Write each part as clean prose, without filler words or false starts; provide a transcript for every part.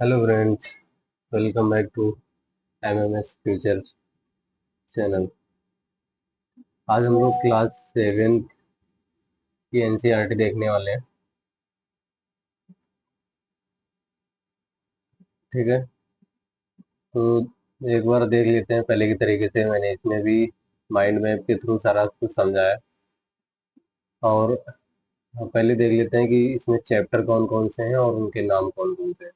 Hello friends, welcome back to MMS future channel. आज हम लोग क्लास 7 की एनसीईआरटी देखने वाले हैं। ठीक है, तो एक बार देख लेते हैं पहले की तरीके से। मैंने इसमें भी माइंड मैप के थ्रू सारा कुछ समझाया। और पहले देख लेते हैं कि इसमें चैप्टर कौन कौन से हैं और उनके नाम कौन कौन से हैं।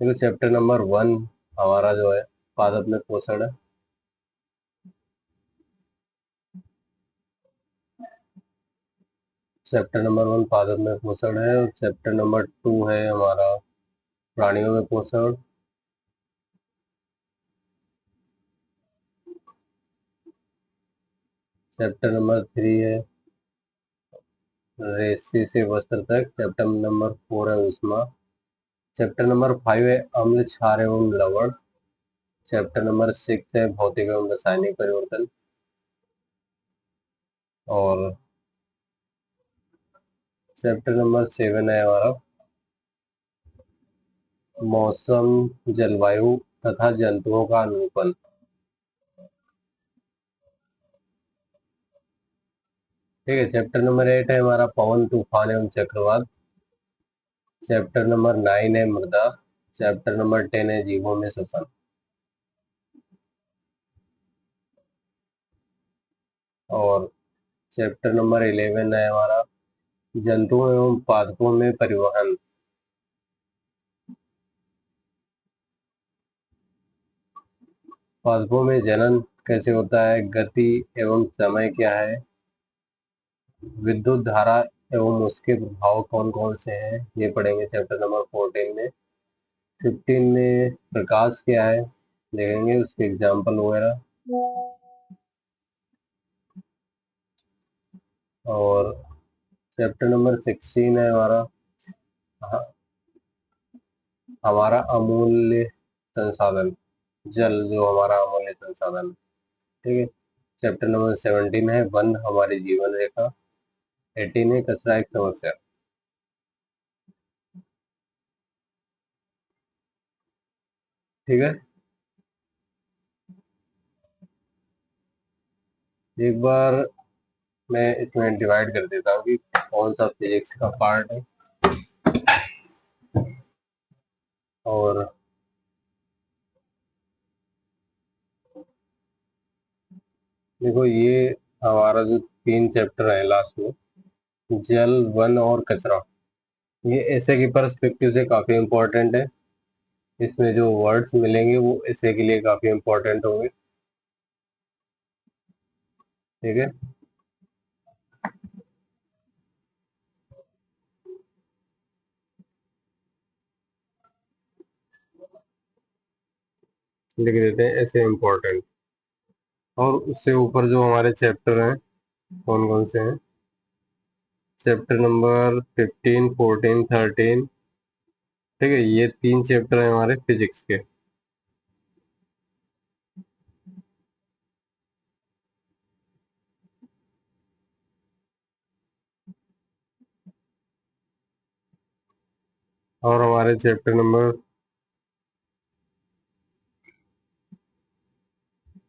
देखो, चैप्टर नंबर 1 हमारा जो है पादप में पोषण है। चैप्टर नंबर 1 पादप में पोषण है और चैप्टर नंबर 2 है हमारा प्राणियों में पोषण। चैप्टर नंबर 3 है रेसे से वस्त्र तक। चैप्टर नंबर 4 है ऊष्मा। चैप्टर नंबर 5 है अम्ल क्षार एवं लवण। चैप्टर नंबर 6 है भौतिक एवं रासायनिक परिवर्तन। और चैप्टर नंबर 7 है हमारा मौसम, जलवायु तथा जंतुओं का अनुकूलन। ठीक है, चैप्टर नंबर 8 है हमारा पवन, तूफान एवं चक्रवात। चैप्टर नंबर 9 है मृदा। चैप्टर नंबर 10 है जीवों में श्वसन। और चैप्टर नंबर 11 है हमारा जंतुओं एवं पादपों में परिवहन। पादपों में जनन कैसे होता है, गति एवं समय क्या है, विद्युत धारा एवं उसके प्रभाव कौन कौन से हैं, ये पढ़ेंगे चैप्टर नंबर 14 में। 15 में प्रकाश क्या है, देखेंगे उसके एग्जाम्पल वगैरह। और चैप्टर नंबर 16 है हमारा ह- हमारा अमूल्य संसाधन, जल जो हमारा अमूल्य संसाधन। ठीक है, चैप्टर नंबर 17 है वन हमारी जीवन रेखा। 18 है कचरा एक समस्या। ठीक है, एक बार मैं इसमें डिवाइड कर देता हूँ कि कौन सा फिजिक्स का पार्ट है। और देखो, ये हमारा जो 3 चैप्टर है लास्ट में, जल, वन और कचरा, ये ऐसे की परस्पेक्टिव से काफी इम्पोर्टेंट है। इसमें जो वर्ड्स मिलेंगे वो ऐसे के लिए काफी इम्पोर्टेंट होंगे। ठीक है, लिख देते हैं ऐसे इम्पोर्टेंट। और उससे ऊपर जो हमारे चैप्टर हैं कौन कौन से हैं, चैप्टर नंबर 15, 14, 13। ठीक है, ये 3 चैप्टर हैं हमारे फिजिक्स के। और हमारे चैप्टर नंबर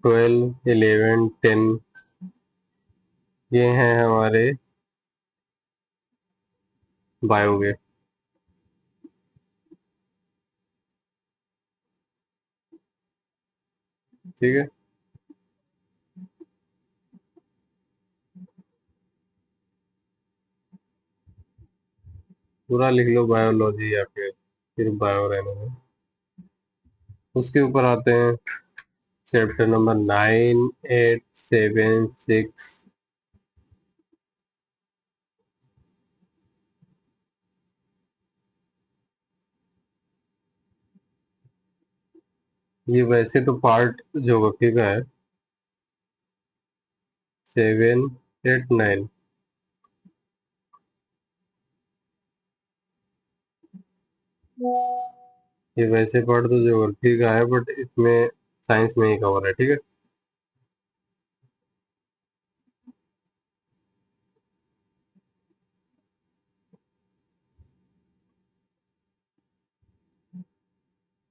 12, 11, 10, ये हैं हमारे बायो के। ठीक है, पूरा लिख लो बायोलॉजी या फिर सिर्फ बायो रहने में। उसके ऊपर आते हैं चैप्टर नंबर 9, 8, 7, 6। ये वैसे तो पार्ट ज्योग्राफी का है। 7, 8, 9, ये वैसे पार्ट तो ज्योग्राफी का है बट इसमें साइंस में ही कवर है। ठीक है,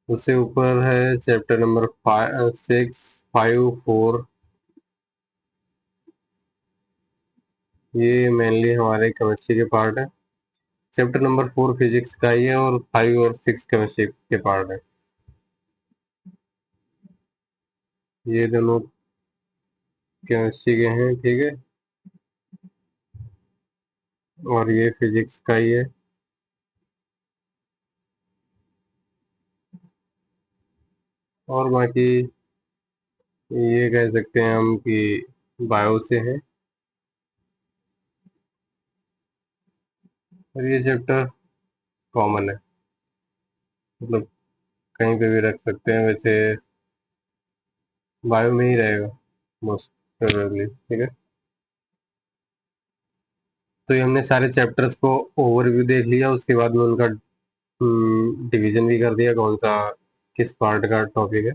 उससे ऊपर है चैप्टर नंबर 6, 5, 4। ये मेनली हमारे केमिस्ट्री के पार्ट है। चैप्टर नंबर 4 फिजिक्स का ही है और 5 और 6 केमिस्ट्री के पार्ट है। ये दोनों केमिस्ट्री के हैं, ठीक है, और ये फिजिक्स का ही है। और बाकी ये कह सकते हैं हम कि बायो से है। और ये चैप्टर कॉमन है, मतलब कहीं पे भी रख सकते हैं, वैसे बायो में ही रहेगा मोस्ट प्रोबेबली, ठीक है। तो ये हमने सारे चैप्टर्स को ओवरव्यू देख लिया, उसके बाद में उनका डिवीजन भी कर दिया, कौन सा किस पार्ट का टॉपिक है,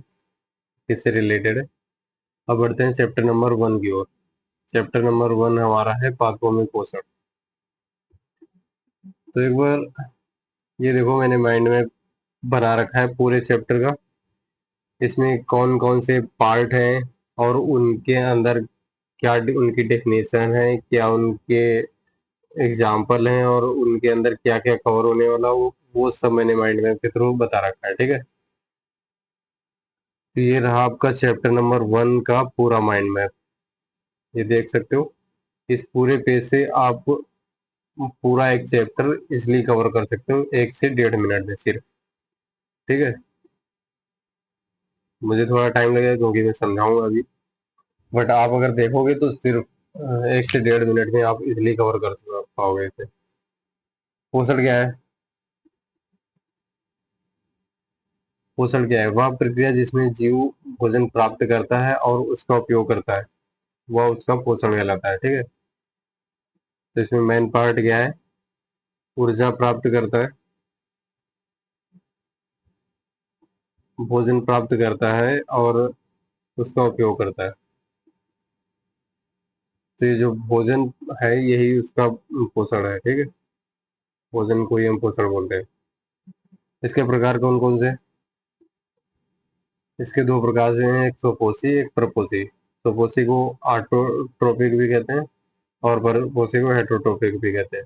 किससे रिलेटेड है। अब बढ़ते हैं चैप्टर नंबर 1 की ओर। चैप्टर नंबर 1 हमारा है पादपों में पोषण। तो एक बार ये देखो, मैंने माइंड में बना रखा है पूरे चैप्टर का। इसमें कौन कौन से पार्ट हैं और उनके अंदर क्या उनकी डेफिनेशन है, क्या उनके एग्जाम्पल हैं, और उनके अंदर क्या क्या कवर होने वाला, वो सब मैंने माइंड मैप के थ्रू बता रखा है, ठीक है। तो ये रहा आपका चैप्टर नंबर 1 का पूरा माइंड मैप। ये देख सकते हो, इस पूरे पेज से आप पूरा एक चैप्टर इसलिए कवर कर सकते हो 1 से 1.5 मिनट में सिर्फ, ठीक है। मुझे थोड़ा टाइम लगेगा क्योंकि मैं समझाऊंगा अभी, बट आप अगर देखोगे तो सिर्फ 1 से 1.5 मिनट में आप इजिली कवर कर पाओगे इसे। पोषण क्या है? पोषण क्या है? वह प्रक्रिया जिसमें जीव भोजन प्राप्त करता है और उसका उपयोग करता है, वह उसका पोषण कहलाता है, ठीक है। तो इसमें मेन पार्ट क्या है? ऊर्जा प्राप्त करता है, भोजन प्राप्त करता है और उसका उपयोग करता है। तो ये जो भोजन है यही उसका पोषण है, ठीक है। भोजन को ही हम पोषण बोलते हैं। इसके प्रकार कौन कौन से? इसके दो प्रकार से हैं, एक स्वपोषी एक परपोषी। स्वपोषी को ऑटोट्रोपिक भी कहते हैं और परपोषी को हेटरोट्रोपिक भी कहते हैं,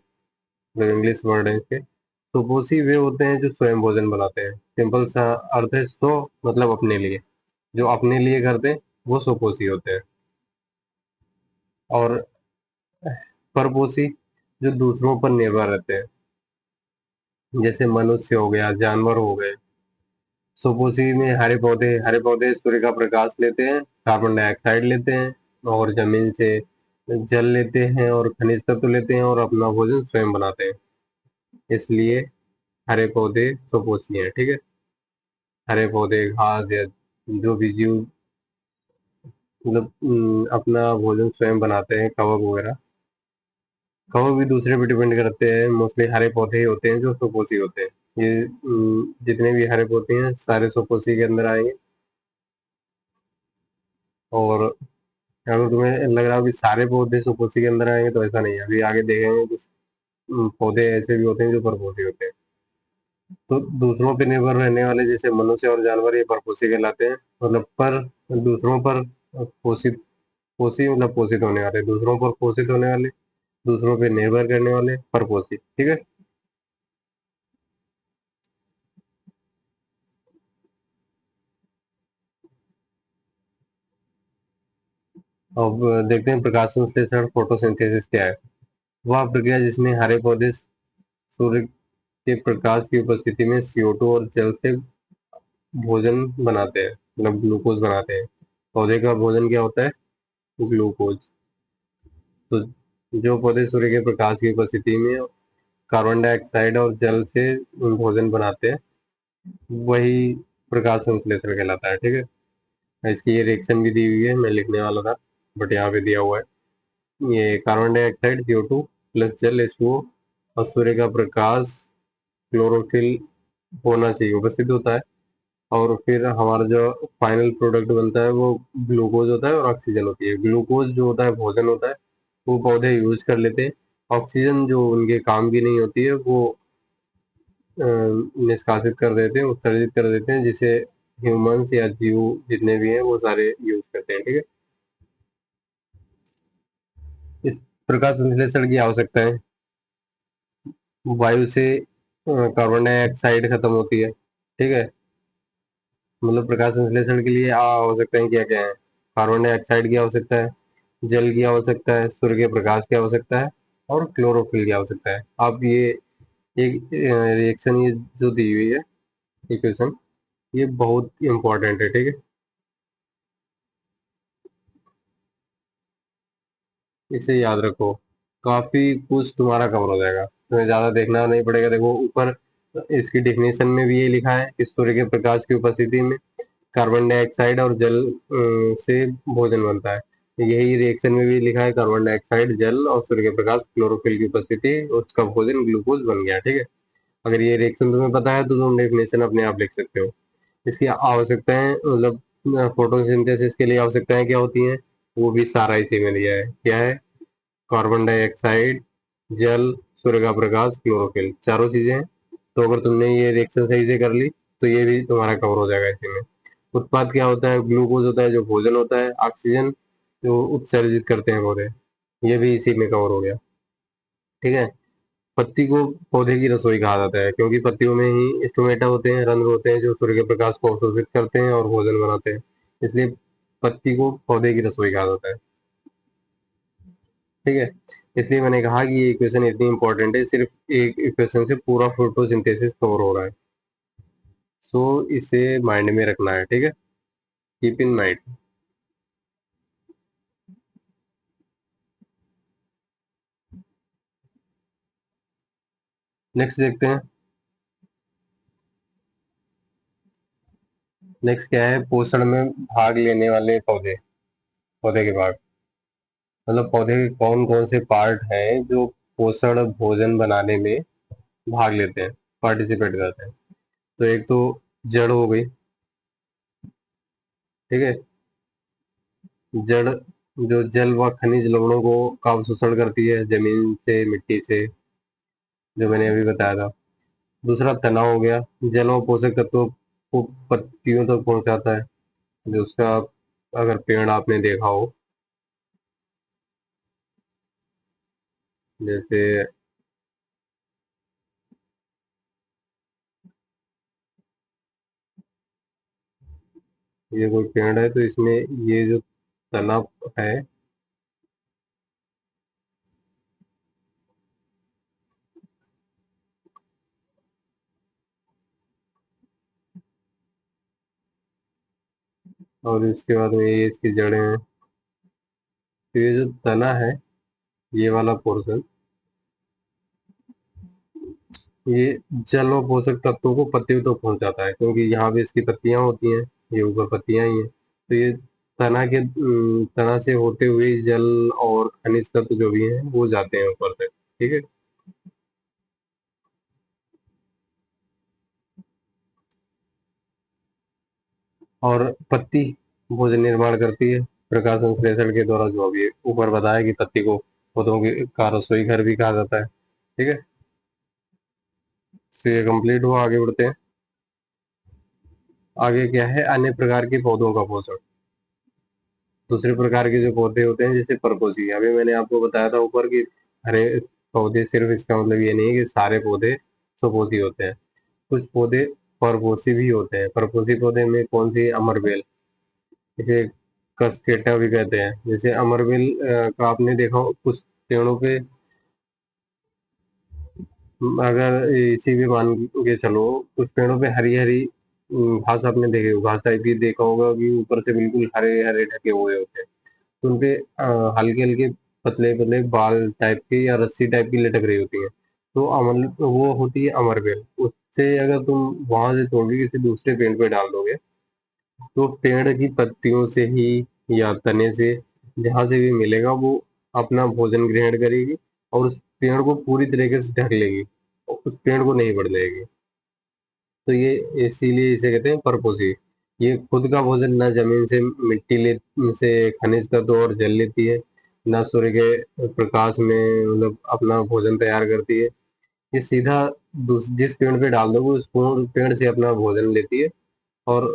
मतलब इंग्लिश वर्ड है इसके। स्वपोषी वे होते हैं जो स्वयं भोजन बनाते हैं। सिंपल सा अर्थ है, स्व मतलब अपने लिए, जो अपने लिए करते हैं वो स्वपोषी होते हैं। और परपोषी जो दूसरों पर निर्भर रहते हैं, जैसे मनुष्य हो गया, जानवर हो गए। सुपोषी में हरे पौधे सूर्य का प्रकाश लेते हैं, कार्बन डाइऑक्साइड लेते हैं, और जमीन से जल लेते हैं और खनिज तत्व लेते हैं और अपना भोजन स्वयं बनाते हैं। इसलिए हरे पौधे सुपोषी हैं, ठीक है। हरे पौधे, घास या जो भी जीव मतलब अपना भोजन स्वयं बनाते हैं, कवक वगैरह। कवक भी दूसरे पे डिपेंड करते हैं, मोस्टली हरे पौधे ही होते हैं जो सुपोषी होते हैं। ये जितने भी हरे पौधे हैं सारे सुपोषी के अंदर आएंगे। और अगर तुम्हें लग रहा हो कि सारे पौधे सुपोषी के अंदर आएंगे, तो ऐसा नहीं है, अभी आगे देखेंगे कुछ पौधे ऐसे भी होते हैं जो परपोषी होते हैं। तो दूसरों पर निर्भर रहने वाले जैसे मनुष्य और जानवर, ये परपोषी कहलाते हैं। मतलब पर दूसरों पर पोषित, पोषी मतलब पोषित होने वाले, दूसरों पर पोषित होने वाले, दूसरों पे निर्भर करने वाले, परपोषी, ठीक है। अब देखते हैं प्रकाश संश्लेषण फोटोसिंथेसिस क्या है। वह प्रक्रिया जिसमें हरे पौधे सूर्य के प्रकाश की उपस्थिति में CO2 और जल से भोजन बनाते हैं, मतलब ग्लूकोज बनाते हैं। पौधे का भोजन क्या होता है? ग्लूकोज। तो जो पौधे सूर्य के प्रकाश की उपस्थिति में कार्बन डाइऑक्साइड और जल से भोजन बनाते हैं, वही प्रकाश संश्लेषण कहलाता है, ठीक है। इसकी ये रिएक्शन भी दी हुई है, मैं लिखने वाला था बट यहाँ पे दिया हुआ है। ये कार्बन डाइऑक्साइड CO2 प्लस जल H2O और सूर्य का प्रकाश, क्लोरोफिल होना चाहिए, उपस्थित होता है। और फिर हमारा जो फाइनल प्रोडक्ट बनता है वो ग्लूकोज होता है और ऑक्सीजन होती है। ग्लूकोज जो होता है भोजन होता है, वो पौधे यूज कर लेते हैं। ऑक्सीजन जो उनके काम की नहीं होती है, वो निष्कासित कर देते हैं, उत्सर्जित कर देते हैं, जिसे ह्यूमंस या जीव जितने भी हैं वो सारे यूज करते हैं। ठीक है, इस प्रकाश संश्लेषण की आवश्यकता है, वायु से कार्बन डाइऑक्साइड खत्म होती है। ठीक है, मतलब प्रकाश संश्लेषण के लिए आवश्यकताएं क्या क्या है? कार्बन डाइऑक्साइड की आवश्यकता है, जल की आवश्यकता है, सूर्य के प्रकाश की आवश्यकता है, और क्लोरोफिल की आवश्यकता है। आप ये एक रिएक्शन ये जो दी हुई है इक्वेशन, ये बहुत इंपॉर्टेंट है। ठीक है, इसे याद रखो, काफी कुछ तुम्हारा कवर हो जाएगा, तुम्हें ज्यादा देखना नहीं पड़ेगा। देखो ऊपर इसकी डेफिनेशन में भी ये लिखा है कि सूर्य के प्रकाश की उपस्थिति में कार्बन डाइऑक्साइड और जल से भोजन बनता है। यही रिएक्शन में भी लिखा है, कार्बन डाइऑक्साइड, जल और सूर्य के प्रकाश, क्लोरोफिल की उपस्थिति, उसका भोजन ग्लूकोज बन गया। ठीक है, अगर ये रिएक्शन तुम्हें पता है तो तुम डेफिनेशन अपने आप लिख सकते हो। इसकी आवश्यकताएं, मतलब फोटोसिंथेसिस के लिए आवश्यकताएं क्या होती हैं, वो भी सारा इसी में दिया है। क्या है? कार्बन डाइऑक्साइड, जल, सूर्य का प्रकाश, क्लोरोफिल, चारों चीजें हैं। तो अगर तुमने ये रिएक्शन सही से कर ली तो ये भी तुम्हारा कवर हो जाएगा इसी में। उत्पाद क्या होता है? ग्लूकोज होता है जो भोजन होता है, ऑक्सीजन जो उत्सर्जित करते हैं पौधे, ये भी इसी में कवर हो गया। ठीक है, पत्ती को पौधे की रसोई कहा जाता है, क्योंकि पत्तियों में ही स्टोमेटा होते हैं, रंध्र होते हैं जो सूर्य के प्रकाश को अवशोषित करते हैं और भोजन बनाते हैं, इसलिए पत्ती को पौधे की रसोई कहा जाता है। ठीक है, इसलिए मैंने कहा कि ये इक्वेशन इतनी इंपॉर्टेंट है, सिर्फ एक इक्वेशन से पूरा फोटोसिंथेसिस कवर हो रहा है। सो इसे माइंड में रखना है। ठीक है, कीप इन माइंड। नेक्स्ट देखते हैं। नेक्स्ट क्या है? पोषण में भाग लेने वाले पौधे, पौधे के भाग, मतलब पौधे के कौन कौन से पार्ट हैं जो पोषण भोजन बनाने में भाग लेते हैं, पार्टिसिपेट करते हैं। तो एक तो जड़ हो गई। ठीक है, जड़ जो जल व खनिज लवणों को का अवशोषण करती है जमीन से, मिट्टी से, जो मैंने अभी बताया था। दूसरा तना हो गया, जल व पोषक तत्वों को पत्तियों तक पहुंचाता है, जो उसका, अगर पेड़ आपने देखा हो, जैसे ये कोई पेड़ है तो इसमें ये जो तना है, और इसके बाद में ये इसकी जड़ें हैं। तो ये जो तना है, ये वाला पोर्शन, ये जल और पोषक तत्वों को पत्तियों तक पहुंचाता है, क्योंकि यहाँ पे इसकी पत्तियां होती हैं, ये ऊपर पत्तियां ही हैं। तो ये तना के तना से होते हुए जल और खनिज तत्व जो भी हैं वो जाते हैं ऊपर तक। ठीक है, और पत्ती भोजन निर्माण करती है प्रकाश संश्लेषण के द्वारा, जो अभी ऊपर बताया कि पत्ती को पौधों के का रसोई घर भी कहा जाता है। ठीक है, तो ये कंप्लीट हुआ, आगे बढ़ते हैं। आगे क्या है? अन्य प्रकार के पौधों का पोषण। दूसरे प्रकार के जो पौधे होते हैं जैसे परपोसी, अभी मैंने आपको बताया था ऊपर कि हरे पौधे, सिर्फ इसका मतलब ये नहीं है कि सारे पौधे सुपोषी होते हैं, कुछ पौधे परपोसी भी होते हैं। परपोसी पौधे में कौन सी? अमरबेल, इसे कस्केटा भी कहते हैं। जैसे अमरबेल का आपने देखा हो कुछ पेड़ों पे, अगर इसी भी मान के चलो, कुछ पेड़ों पे हरी हरी घास आपने देखे हो, घास टाइप की देखा होगा कि ऊपर से बिल्कुल हरे हरे ढके हुए होते हैं, तो उनपे हल्के हल्के पतले पतले बाल टाइप के या रस्सी टाइप की लटक रही होती है, तो अमल वो होती है अमरबेल। उससे अगर तुम वहां से तोड़ के किसी दूसरे पेड़ पे डाल दोगे, तो पेड़ की पत्तियों से ही या तने से, जहां से भी मिलेगा, वो अपना भोजन ग्रहण करेगी और उस पेड़ को पूरी तरीके से ढक लेगी और उस पेड़ को नहीं बढ़ जाएगी। तो ये इसीलिए इसे कहते हैं परपोषी। ये खुद का भोजन ना जमीन से, मिट्टी ले से खनिज तत्व और जल लेती है, ना सूर्य के प्रकाश में मतलब अपना भोजन तैयार करती है। ये सीधा जिस पेड़ पे डाल दो वो उस पेड़ से अपना भोजन लेती है और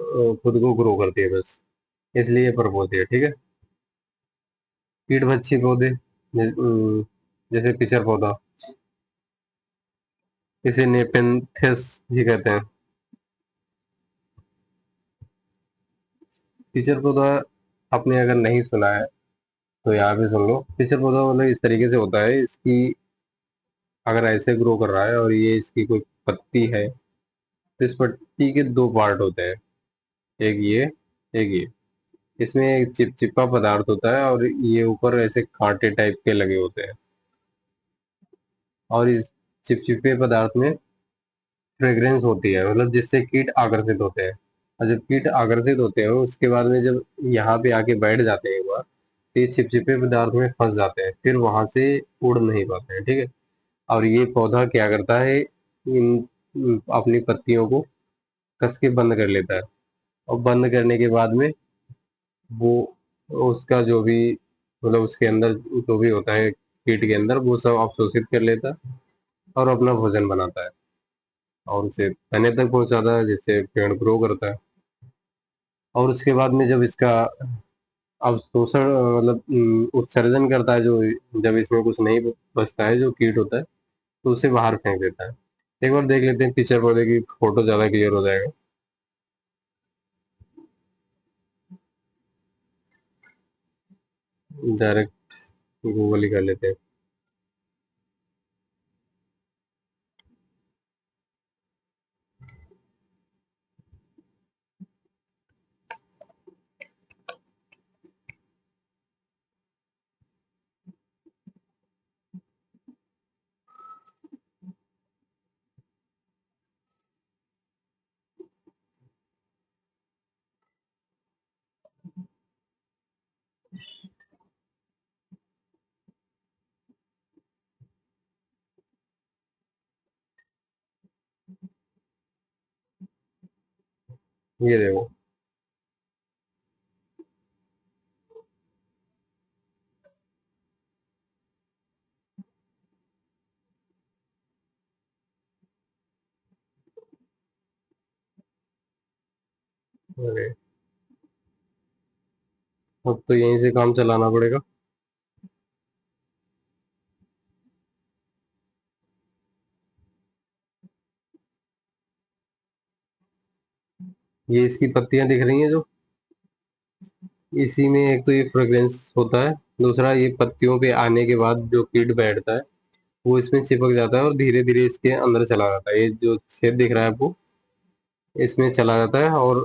खुद को ग्रो करती है बस। इसलिए ये पर्पज है, ठीक है। कीट भक्षी पौधे जैसे पिचर पौधा, इसे नेपेंथिस भी कहते हैं। पिचर पौधा आपने अगर नहीं सुना है तो यहाँ पे सुन लो। पिचर पौधा मतलब इस तरीके से होता है, इसकी अगर ऐसे ग्रो कर रहा है और ये इसकी कोई पत्ती है तो इस पत्ती के दो पार्ट होते हैं, एक ये, एक ये। इसमें एक चिपचिपा पदार्थ होता है और ये ऊपर ऐसे कांटे टाइप के लगे होते हैं, और इस चिपचिपे पदार्थ में फ्रेग्रेंस होती है, मतलब जिससे कीट आकर्षित होते हैं। और जब कीट आकर्षित होते हैं उसके बाद में जब यहाँ पे आके बैठ जाते हैं एक बार, तो ये चिपचिपे पदार्थ में फंस जाते हैं, फिर वहां से उड़ नहीं पाते हैं, ठीक है। और ये पौधा क्या करता है, अपनी पत्तियों को कस के बंद कर लेता है, और बंद करने के बाद में वो उसका जो भी, मतलब उसके अंदर जो भी होता है कीट के अंदर, वो सब अवशोषित कर लेता है और अपना भोजन बनाता है और उसे तने तक पहुंचाता है, जिससे पेड़ ग्रो करता है। और उसके बाद में जब इसका अवशोषण मतलब उत्सर्जन करता है, जो जब इसमें कुछ नहीं बचता है जो कीट होता है, तो उसे बाहर फेंक देता है। एक बार देख लेते हैं पिक्चर पौधे की, फोटो ज्यादा क्लियर हो जाएगा। डायरेक्ट गूगल ही कर लेते हैं। ये देखो। अरे, अब तो यहीं से काम चलाना पड़ेगा। ये इसकी पत्तियां दिख रही हैं जो, इसी में एक तो ये फ्रेग्रेंस होता है, दूसरा ये पत्तियों पे आने के बाद जो कीट बैठता है वो इसमें चिपक जाता है और धीरे धीरे इसके अंदर चला जाता है। ये जो छेद दिख रहा है आपको, इसमें चला जाता है और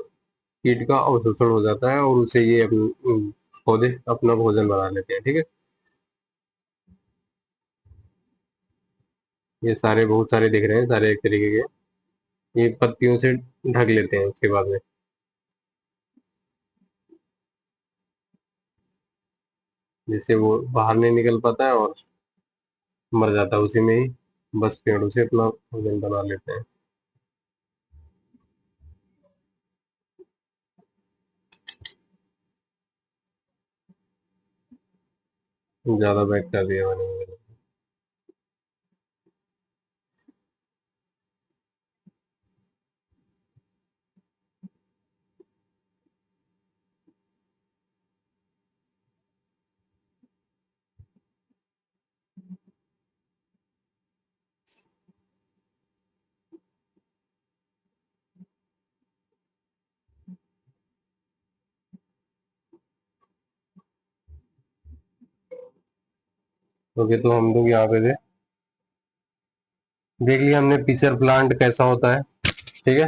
कीट का अवशोषण हो जाता है और उसे ये पौधे अपना भोजन बना लेते हैं, ठीक है। ये सारे बहुत सारे दिख रहे हैं, सारे एक तरीके के। ये पत्तियों से ढक लेते हैं उसके बाद में, जिससे वो बाहर नहीं निकल पाता है और मर जाता है उसी में ही। बस पेड़ों से अपना भोजन बना लेते हैं। ज्यादा बैठ कर दिया मैंने। ओके, तो हम लोग यहाँ पे थे, देख लिया हमने पिक्चर प्लांट कैसा होता है, ठीक है।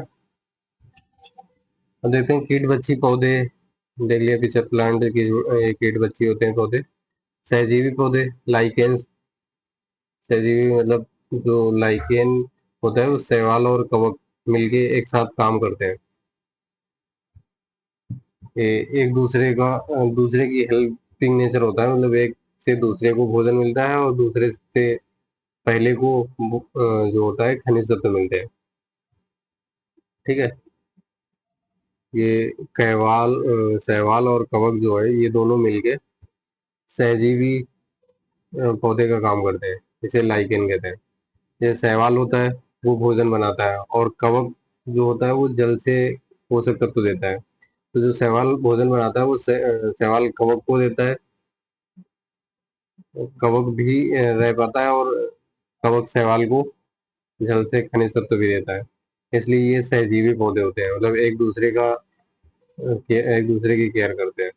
अब देखते हैं कीट बच्ची पौधे। देख लिया पिक्चर प्लांट की, ये कीट बच्ची होते हैं पौधे। सहजीवी पौधे, लाइकेन्स। सहजीवी मतलब जो लाइकेन होता है वो शैवाल और कवक मिलके एक साथ काम करते हैं। ये एक दूसरे का दूसरे की हेल्पिंग नेचर होता है, मतलब एक से दूसरे को भोजन मिलता है और दूसरे से पहले को जो होता है खनिज तत्व मिलते हैं, ठीक है। ये शैवाल और कवक जो है ये दोनों मिलके सहजीवी पौधे का काम करते हैं, इसे लाइकेन कहते हैं। ये शैवाल होता है, वो भोजन बनाता है, और कवक जो होता है वो जल से पोषक तत्व देता है। तो जो शैवाल भोजन बनाता है वो शैवाल कवक को देता है। कवक भी रह पाता है, और कवक शैवाल को जल से खनिज तत्व भी देता है। इसलिए ये सहजीवी पौधे होते हैं, मतलब एक दूसरे की केयर करते हैं।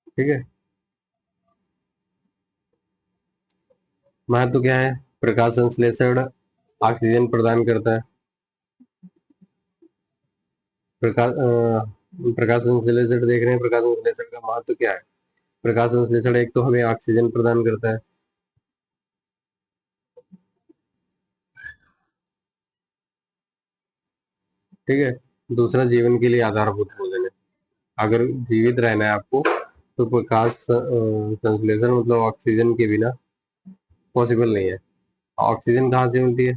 ठीक है। महत्व क्या है? प्रकाश संश्लेषण ऑक्सीजन प्रदान करता है। प्रकाश संश्लेषण देख रहे हैं, प्रकाश संश्लेषण का महत्व क्या है? प्रकाश संश्लेषण एक तो हमें ऑक्सीजन प्रदान करता है। ठीक है। दूसरा, जीवन के लिए आधारभूत भोजन है। अगर जीवित रहना है आपको, तो प्रकाश संश्लेषण मतलब ऑक्सीजन के बिना पॉसिबल नहीं है। ऑक्सीजन कहाँ से मिलती है?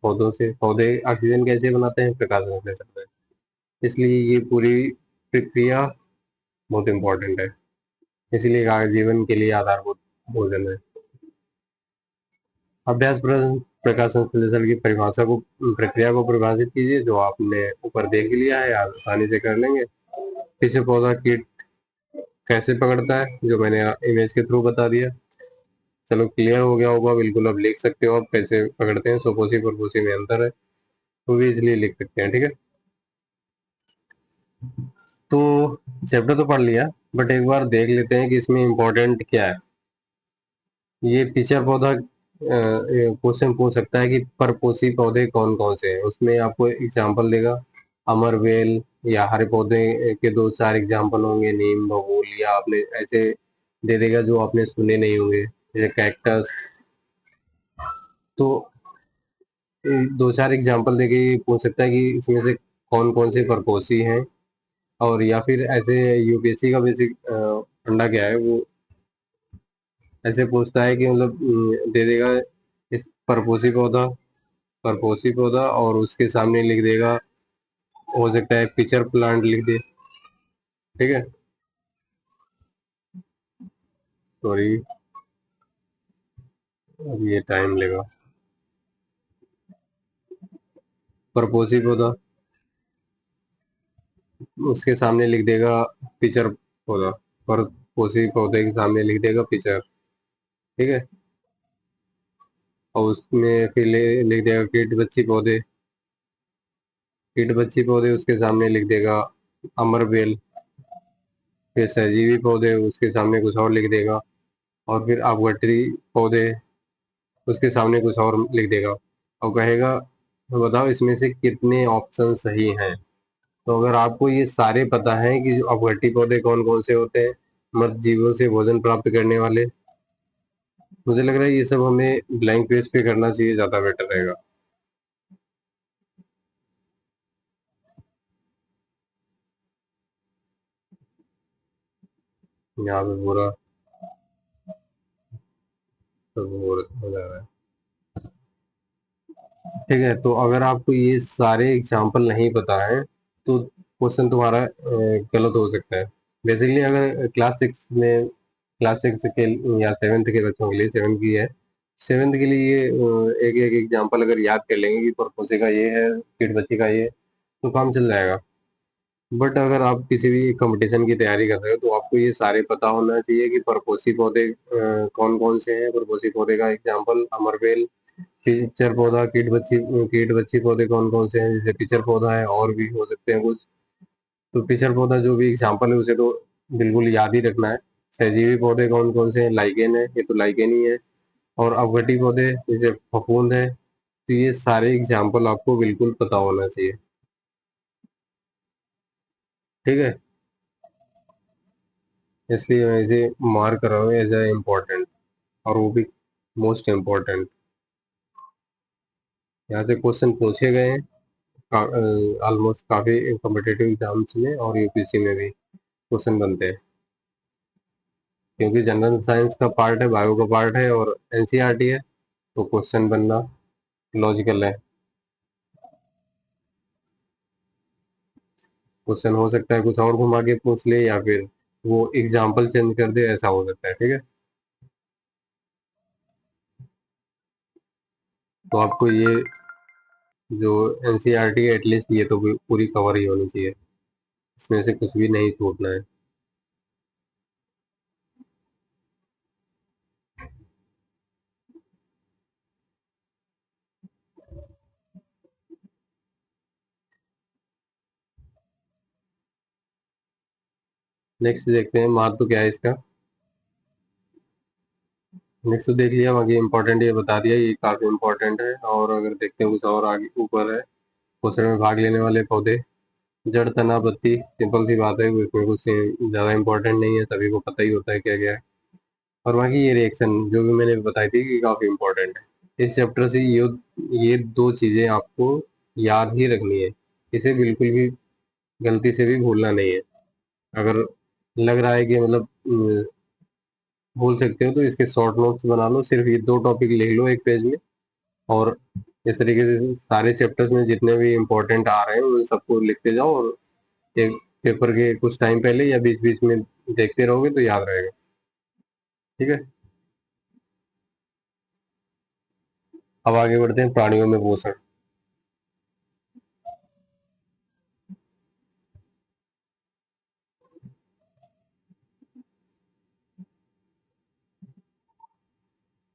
पौधों से। पौधे ऑक्सीजन कैसे बनाते हैं? प्रकाश संश्लेषण से। इसलिए ये पूरी प्रक्रिया बहुत इंपॉर्टेंट है। इसलिए जीवन के लिए आधारभूत भोजन है। अभ्यास प्रश्न। प्रकाश संश्लेषण की परिभाषा को, प्रक्रिया को परिभाषित कीजिए। जो आपने ऊपर देख लिया है, आप आसानी से कर लेंगे। पीछे पौधा कीट कैसे पकड़ता है, जो मैंने इमेज के थ्रू बता दिया। चलो, क्लियर हो गया होगा बिल्कुल। अब लिख सकते हो आप कैसे पकड़ते हैं। सोपोसी परपोसी में अंतर है, तो भी इसलिए लिख सकते हैं। ठीक है। तो चैप्टर तो पढ़ लिया, बट एक बार देख लेते हैं कि इसमें इम्पोर्टेंट क्या है। ये फीचर पौधा क्वेश्चन पूछ सकता है कि परपोषी पौधे कौन कौन से हैं। उसमें आपको एग्जांपल देगा, अमरवेल, या हरे पौधे के दो चार एग्जांपल होंगे, नीम, बबूल, या आपने ऐसे दे देगा जो आपने सुने नहीं होंगे, जैसे कैक्टस। तो दो चार एग्जांपल देके ये पूछ सकता है कि इसमें से कौन कौन से परपोषी हैं। और या फिर ऐसे यूपीएससी का बेसिक फंडा क्या है, वो ऐसे पूछता है कि मतलब दे देगा इस परपोषी पौधा, और उसके सामने लिख देगा, हो सकता है पिक्चर प्लांट लिख दे। ठीक है। सॉरी, अब ये टाइम लेगा। परपोषी पौधा, उसके सामने लिख देगा पिक्चर पौधा। परपोषी पौधे के सामने लिख देगा पिक्चर। ठीक है। और उसमें फिर लिख देगा कीट बच्ची पौधे। कीट बच्ची पौधे उसके सामने लिख देगा अमर बेल। फिर सहजीवी पौधे उसके सामने कुछ और लिख देगा। और फिर अपघट्टी पौधे उसके सामने कुछ और लिख देगा, और कहेगा बताओ इसमें से कितने ऑप्शन सही हैं। तो अगर आपको ये सारे पता हैं कि जो अपघट्टी पौधे कौन कौन से होते हैं, मृत जीवों से भोजन प्राप्त करने वाले, मुझे लग रहा है ये सब हमें ब्लैंक पेज पे करना चाहिए, ज्यादा बेटर रहेगा। यहाँ पे पूरा सब हो जा रहा है। ठीक है। तो अगर आपको ये सारे एग्जाम्पल नहीं पता है, तो क्वेश्चन तुम्हारा गलत हो सकता है। बेसिकली अगर क्लास सिक्स के या सेवेंथ के बच्चों के लिए, सेवेंथ की है, सेवेंथ के लिए ये एक एक एग्जाम्पल अगर याद कर लेंगे कि परपोषी का ये है, कीट बच्ची का ये है, तो काम चल जाएगा। बट अगर आप किसी भी कंपटीशन की तैयारी कर रहे हो, तो आपको ये सारे पता होना चाहिए कि परपोषी पौधे कौन कौन से हैं। परपोषी पौधे का एग्जाम्पल अमरबेल। पिचर पौधा, कीट बच्ची पौधे कौन कौन से हैं, जैसे पिचर पौधा है, और भी हो सकते हैं कुछ। तो पिचर पौधा जो भी एग्जाम्पल है उसे तो बिल्कुल याद ही रखना है। सहजीवी पौधे कौन कौन से हैं, लाइकेन है, ये तो लाइकेन ही है। और अपघटी पौधे जैसे फफूंद है। तो ये सारे एग्जाम्पल आपको बिल्कुल पता होना चाहिए। ठीक है। इसलिए मैं इसे मार्क कर रहा हूँ एज ए इम्पोर्टेंट, और वो भी मोस्ट इम्पोर्टेंट। यहाँ से क्वेश्चन पूछे गए हैं ऑलमोस्ट काफी कॉम्पिटेटिव एग्जाम्स में, और यूपीएससी में भी क्वेश्चन बनते हैं, क्योंकि जनरल साइंस का पार्ट है, बायो का पार्ट है, और एनसीईआरटी है। तो क्वेश्चन बनना लॉजिकल है। क्वेश्चन हो सकता है कुछ और घुमा के पूछ ले, या फिर वो एग्जाम्पल चेंज कर दे, ऐसा हो सकता है। ठीक है। तो आपको ये जो एनसीईआरटी है एटलीस्ट ये तो पूरी कवर ही होनी चाहिए, इसमें से कुछ भी नहीं छूटना है। नेक्स्ट देखते हैं महत्व क्या है इसका। नेक्स्ट तो देख लिया, बाकी इंपॉर्टेंट ये बता दिया, ये काफी इंपॉर्टेंट है। और अगर देखते हैं कुछ और आगे ऊपर है, पोषण में भाग लेने वाले पौधे, जड़, तना, पत्ती, सिंपल सी बात है, इसमें कुछ ज्यादा इंपॉर्टेंट नहीं है, सभी को पता ही होता है क्या क्या है। और बाकी ये रिएक्शन जो भी मैंने बताई थी कि काफी इंपॉर्टेंट है इस चैप्टर से, ये दो चीजें आपको याद ही रखनी है, इसे बिल्कुल भी गलती से भी भूलना नहीं है। अगर लग रहा है कि मतलब भूल सकते हो तो इसके शॉर्ट नोट्स बना लो, सिर्फ ये दो टॉपिक लिख लो एक पेज में। और इस तरीके से सारे चैप्टर्स में जितने भी इम्पोर्टेंट आ रहे हैं उन सबको लिखते जाओ, और एक पेपर के कुछ टाइम पहले या बीच बीच में देखते रहोगे तो याद रहेगा। ठीक है, अब आगे बढ़ते हैं प्राणियों में पोषण।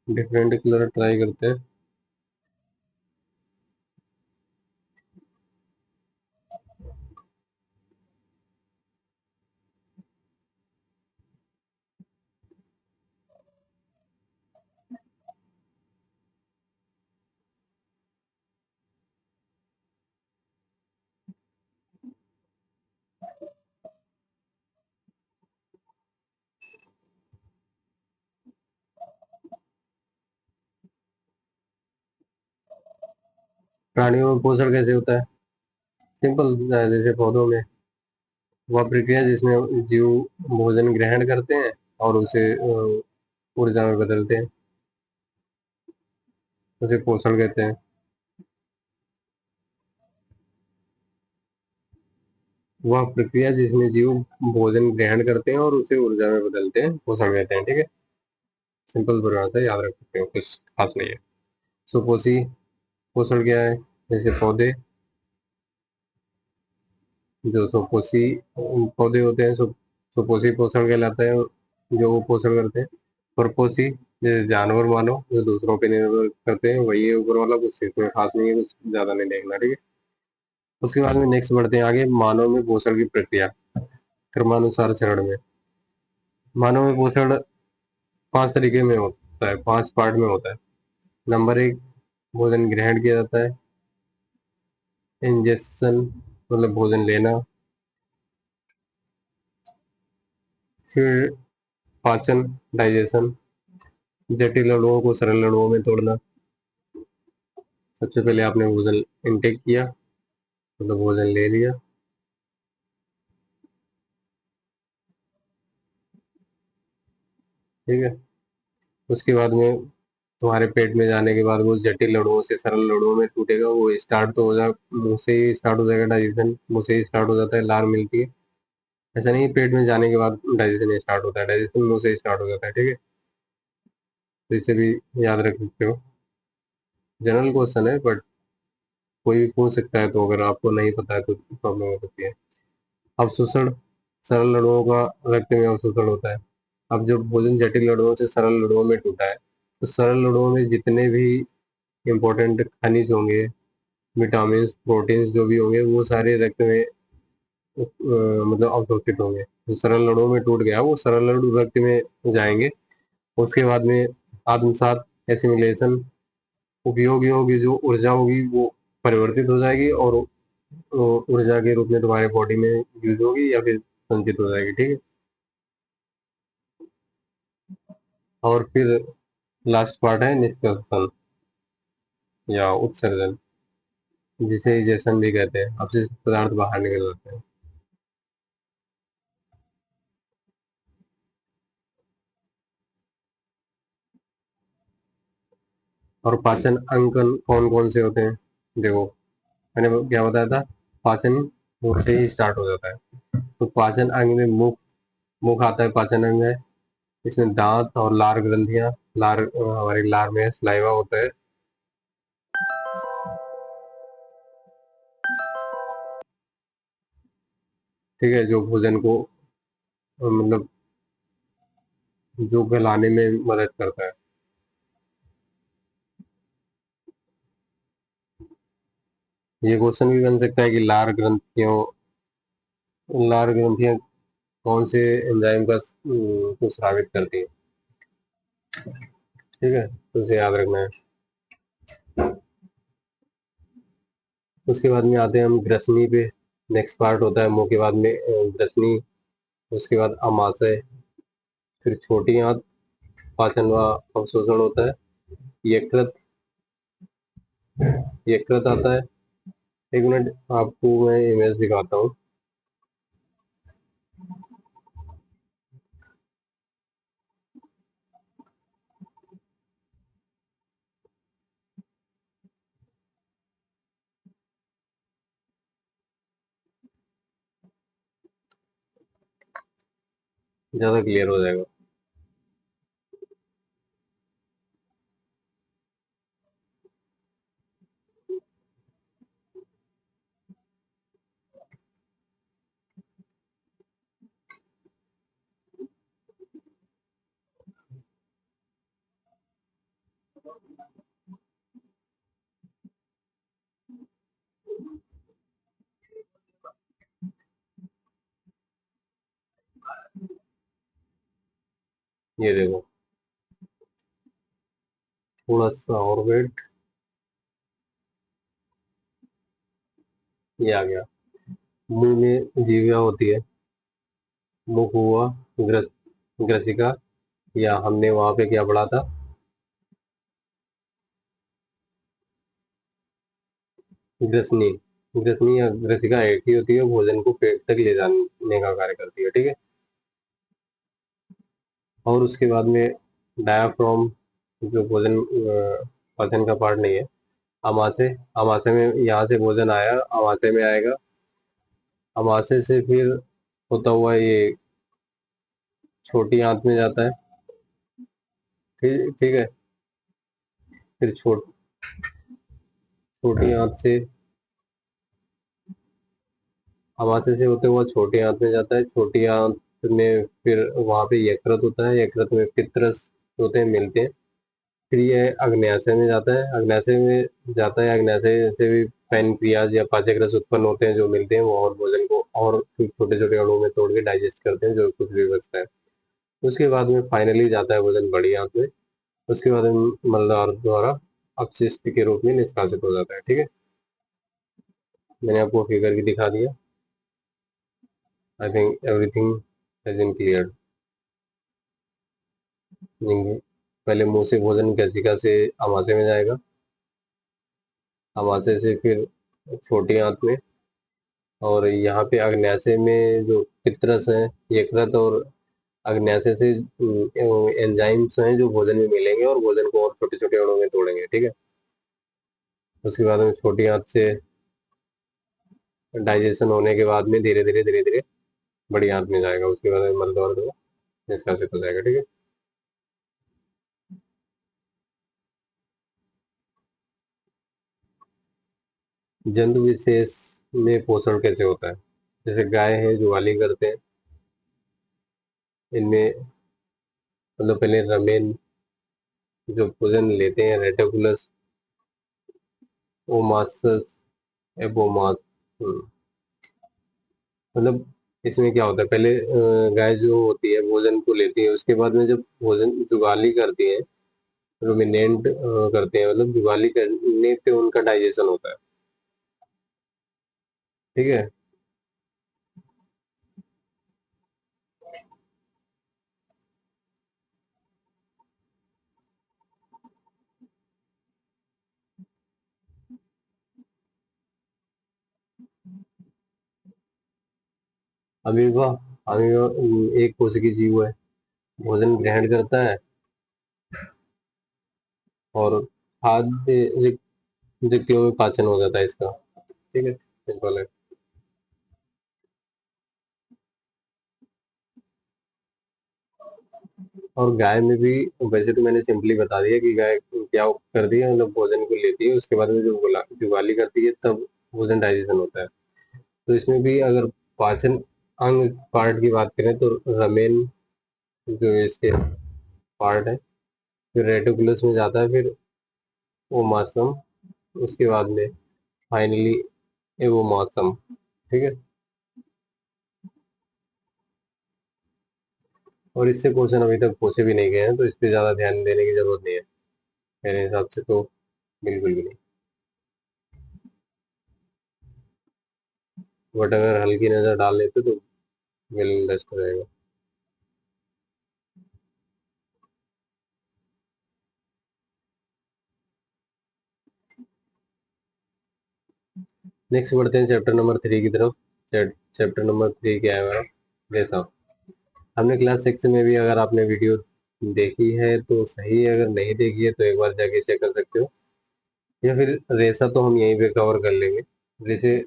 डिफरेंट कलर ट्राई करते हैं। प्राणियों में पोषण कैसे होता है? सिंपल, जैसे पौधों में वह प्रक्रिया जिसमें जीव भोजन ग्रहण करते हैं और उसे ऊर्जा में बदलते हैं, उसे पोषण कहते हैं। वह प्रक्रिया जिसमें जीव भोजन ग्रहण करते हैं और उसे ऊर्जा में बदलते हैं, पोषण कहते हैं। ठीक है, सिंपल परिभाषा याद रख सकते हो, कुछ खास नहीं है। सुपोषी पोषण क्या है? जैसे पौधे, जो सुपोषी पौधे होते हैं, सुपोषी पोषण कहलाता है, जो वो पोषण करते हैं। परपोषी जैसे जानवर मानो, जो दूसरों पे निर्भर करते हैं, वही है ऊपर वाला, कुछ इसमें खास नहीं है, कुछ ज्यादा नहीं देखना। ठीक है, उसके बाद में नेक्स्ट बढ़ते हैं आगे, मानव में पोषण की प्रक्रिया क्रमानुसार चरण में। मानव में पोषण 5 तरीके में होता है, 5 पार्ट में होता है। नंबर 1, भोजन ग्रहण किया जाता है, इंजेक्शन मतलब भोजन लेना। फिर पाचन, डाइजेशन, जटिल अणुओं को सरल अणुओं में तोड़ना। सबसे पहले आपने भोजन इनटेक किया, मतलब भोजन ले लिया। ठीक है, उसके बाद में तुम्हारे पेट में जाने के बाद वो जटिल अणुओं से सरल अणुओं में टूटेगा, वो स्टार्ट तो हो जा मुंह से ही स्टार्ट हो जाएगा, डाइजेशन मुंह से ही स्टार्ट हो जाता है, लार मिलती है। ऐसा नहीं पेट में जाने के बाद डाइजेशन स्टार्ट होता है, डाइजेशन मुंह से स्टार्ट हो जाता है। ठीक है, तो इसे भी याद रख सकते हो। जनरल क्वेश्चन है, बट कोई भी पूछ सकता है, तो अगर आपको नहीं पता है तो प्रॉब्लम हो सकती है। अवशोषण, सरल अणुओं का रक्त में अवशोषण होता है। अब जब भोजन जटिल अणुओं से सरल अणुओं में टूटा है, तो सरल अणुओं में जितने भी इंपॉर्टेंट खनिज होंगे, विटामिन, प्रोटीन्स जो भी होंगे, वो सारे रक्त में मतलब अवशोषित होंगे। जो सरल अणुओं में टूट गया वो सरल अणु रक्त में जाएंगे। उसके बाद में आत्मसात, एसिमिलेशन, उपयोग होगी, जो ऊर्जा होगी वो परिवर्तित हो जाएगी, और ऊर्जा के रूप में तुम्हारे बॉडी में यूज होगी या फिर संचित हो जाएगी। ठीक है, और फिर लास्ट पार्ट है निष्कर्षण या उत्सर्जन, जिसे इजेशन भी कहते हैं। अपशिष्ट पदार्थ बाहर निकल जाते हैं। और पाचन अंग कौन कौन से होते हैं? देखो, मैंने क्या बताया था, पाचन मुंह से ही स्टार्ट हो जाता है। तो पाचन अंग में मुख, मुख आता है, पाचन अंग है। इसमें दांत और लार ग्रंथियां, लार हमारी लार में सलाइवा होता है। ठीक है, जो भोजन को मतलब जो गलाने में मदद करता है। ये क्वेश्चन भी बन सकता है कि लार ग्रंथियां कौन से एंजाइम का को स्रावित करती है। ठीक है, तो उसे याद रखना है। उसके बाद में आते हैं हम ग्रसनी पे। नेक्स्ट पार्ट होता है मुंह के बाद में ग्रसनी, उसके बाद अमाशय, फिर छोटी आंत, पाचन व अवशोषण होता है, यकृत, यकृत आता है। एक मिनट, आपको मैं इमेज दिखाता हूँ। ज्यादा क्लियर हो जाएगा। ये देखो, थोड़ा सा और वेट, ये आ गया। मुंह में जीविया होती है, मुख हुआ ग्रस ग्रसिका, या हमने वहां पे क्या पढ़ा था, ग्रसनी। ग्रसनी या ग्रसिका एक ही होती है, भोजन को पेट तक ले जाने का कार्य करती है। ठीक है, और उसके बाद में डायाफ्राम, जो भोजन पाचन का पार्ट नहीं है। अमाशय, अमाशय में यहाँ से भोजन आया, अमाशय में आएगा, अमाशय से फिर होता हुआ ये छोटी आंत में जाता है। ठीक ठीक है, फिर छोटी आंत से, अमाशय से होते हुआ छोटी आंत में जाता है, छोटी आंत में फिर वहां पे यकृत होता है, यकृत में पित्रस होते हैं, मिलते हैं। फिर ये अग्न्याशय में जाता है, अग्न्याशय में जाता है, अग्न्याशय से भी पैनक्रियाज या पाचक रस उत्पन्न होते हैं जो मिलते हैं वो, और भोजन को और छोटे छोटे अणुओं में तोड़ के डाइजेस्ट करते हैं जो कुछ भी बचता है। उसके बाद में फाइनली जाता है भोजन बड़ी आंत में, उसके बाद में मलदार द्वारा अपशिष्ट के रूप में निष्कासित हो जाता है। ठीक है, मैंने आपको फिगर भी दिखा दिया। I think everything has been clear. पहले मुंह से भोजन गैसिका से अमाशय में जाएगा, अमाशय से फिर छोटी आंत में, और यहाँ पे अग्न्याशय में जो पित्रस है, यकृत और अग्न्याशय से एंजाइम्स हैं जो भोजन में मिलेंगे और भोजन को और छोटे छोटे अणुओं में तोड़ेंगे। ठीक है, उसके बाद में छोटी आंत से डाइजेशन होने के बाद में धीरे धीरे बड़ी आंत में जाएगा, उसके बाद में मल और निष्कासित हो जाएगा। ठीक है, जंतु विशेष में पोषण कैसे होता है। जैसे गाय है, जुगाली करते हैं, इनमें मतलब पहले रमेन जो भोजन लेते हैं, रेटिकुलस, ओमासस, एबोमास। मतलब इसमें क्या होता है, पहले गाय जो होती है भोजन को लेती है, उसके बाद में जब भोजन जुगाली करती है, रुमिनेंट करते हैं, मतलब जुगाली करने पे उनका डाइजेशन होता है। ठीक है, अमीबा, अमीबा एक कोशिकीय जीव है, भोजन ग्रहण करता है और खाद्य रिक्तियों में पाचन हो जाता है इसका। ठीक है, सिंपल है। और गाय में भी वैसे तो मैंने सिंपली बता दिया कि गाय क्या करती है, मतलब भोजन को लेती है, उसके बाद में जो जुगाली करती है तब भोजन डाइजेशन होता है। तो इसमें भी अगर पाचन अंग पार्ट की बात करें तो रमेन जो इसके पार्ट है, फिर रेटिकुलस में जाता है, फिर ओमासम, उसके बाद में फाइनली एवोमॉसम। ठीक है। और इससे क्वेश्चन अभी तक पूछे भी नहीं गए हैं, तो इस पे ज्यादा ध्यान देने की जरूरत नहीं है मेरे हिसाब से तो, बिल्कुल भी नहीं। बट अगर हल्की नजर डाल लेते तो बिल्कुल बेस्ट रहेगा। नेक्स्ट बढ़ते हैं चैप्टर नंबर 3 की तरफ। चैप्टर नंबर 3 क्या है हमारा? रेसा। हमने क्लास 6 में भी, अगर आपने वीडियो देखी है तो सही है, अगर नहीं देखी है तो एक बार जाके चेक कर सकते हो, या फिर रेसा तो हम यहीं पे कवर कर लेंगे जैसे।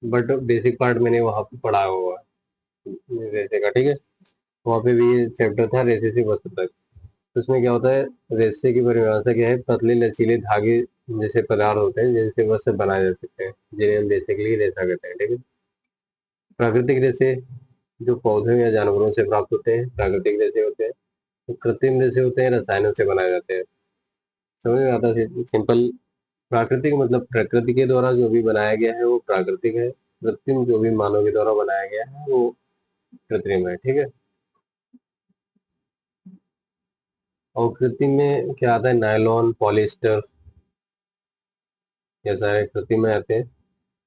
बट बेसिक पार्ट मैंने वहाँ पे पढ़ा हुआ है रेसे का, ठीक है। वहाँ पे भी ये चैप्टर था, रेसे से वस्त्र तक। तो उसमें क्या होता है, रेसे की परिभाषा क्या है? पतले लचीले धागे जैसे पदार्थ होते हैं जिनसे वस्त्र बनाए जा सकते हैं, जिन्हें हम बेसिकली रेसा कहते हैं, ठीक है। प्राकृतिक रेसे जो पौधों या जानवरों से प्राप्त होते हैं, प्राकृतिक रेसे होते हैं। तो कृत्रिम रेसे होते हैं, रसायनों से बनाए जाते हैं। समझ में आता है? सिंपल। प्राकृतिक मतलब प्रकृति के द्वारा जो भी बनाया गया है वो प्राकृतिक है। कृत्रिम जो भी मानव के द्वारा बनाया गया है वो कृत्रिम है, ठीक है। और कृत्रिम में क्या आता है? नायलॉन, पॉलिएस्टर, ये सारे कृत्रिम में आते हैं।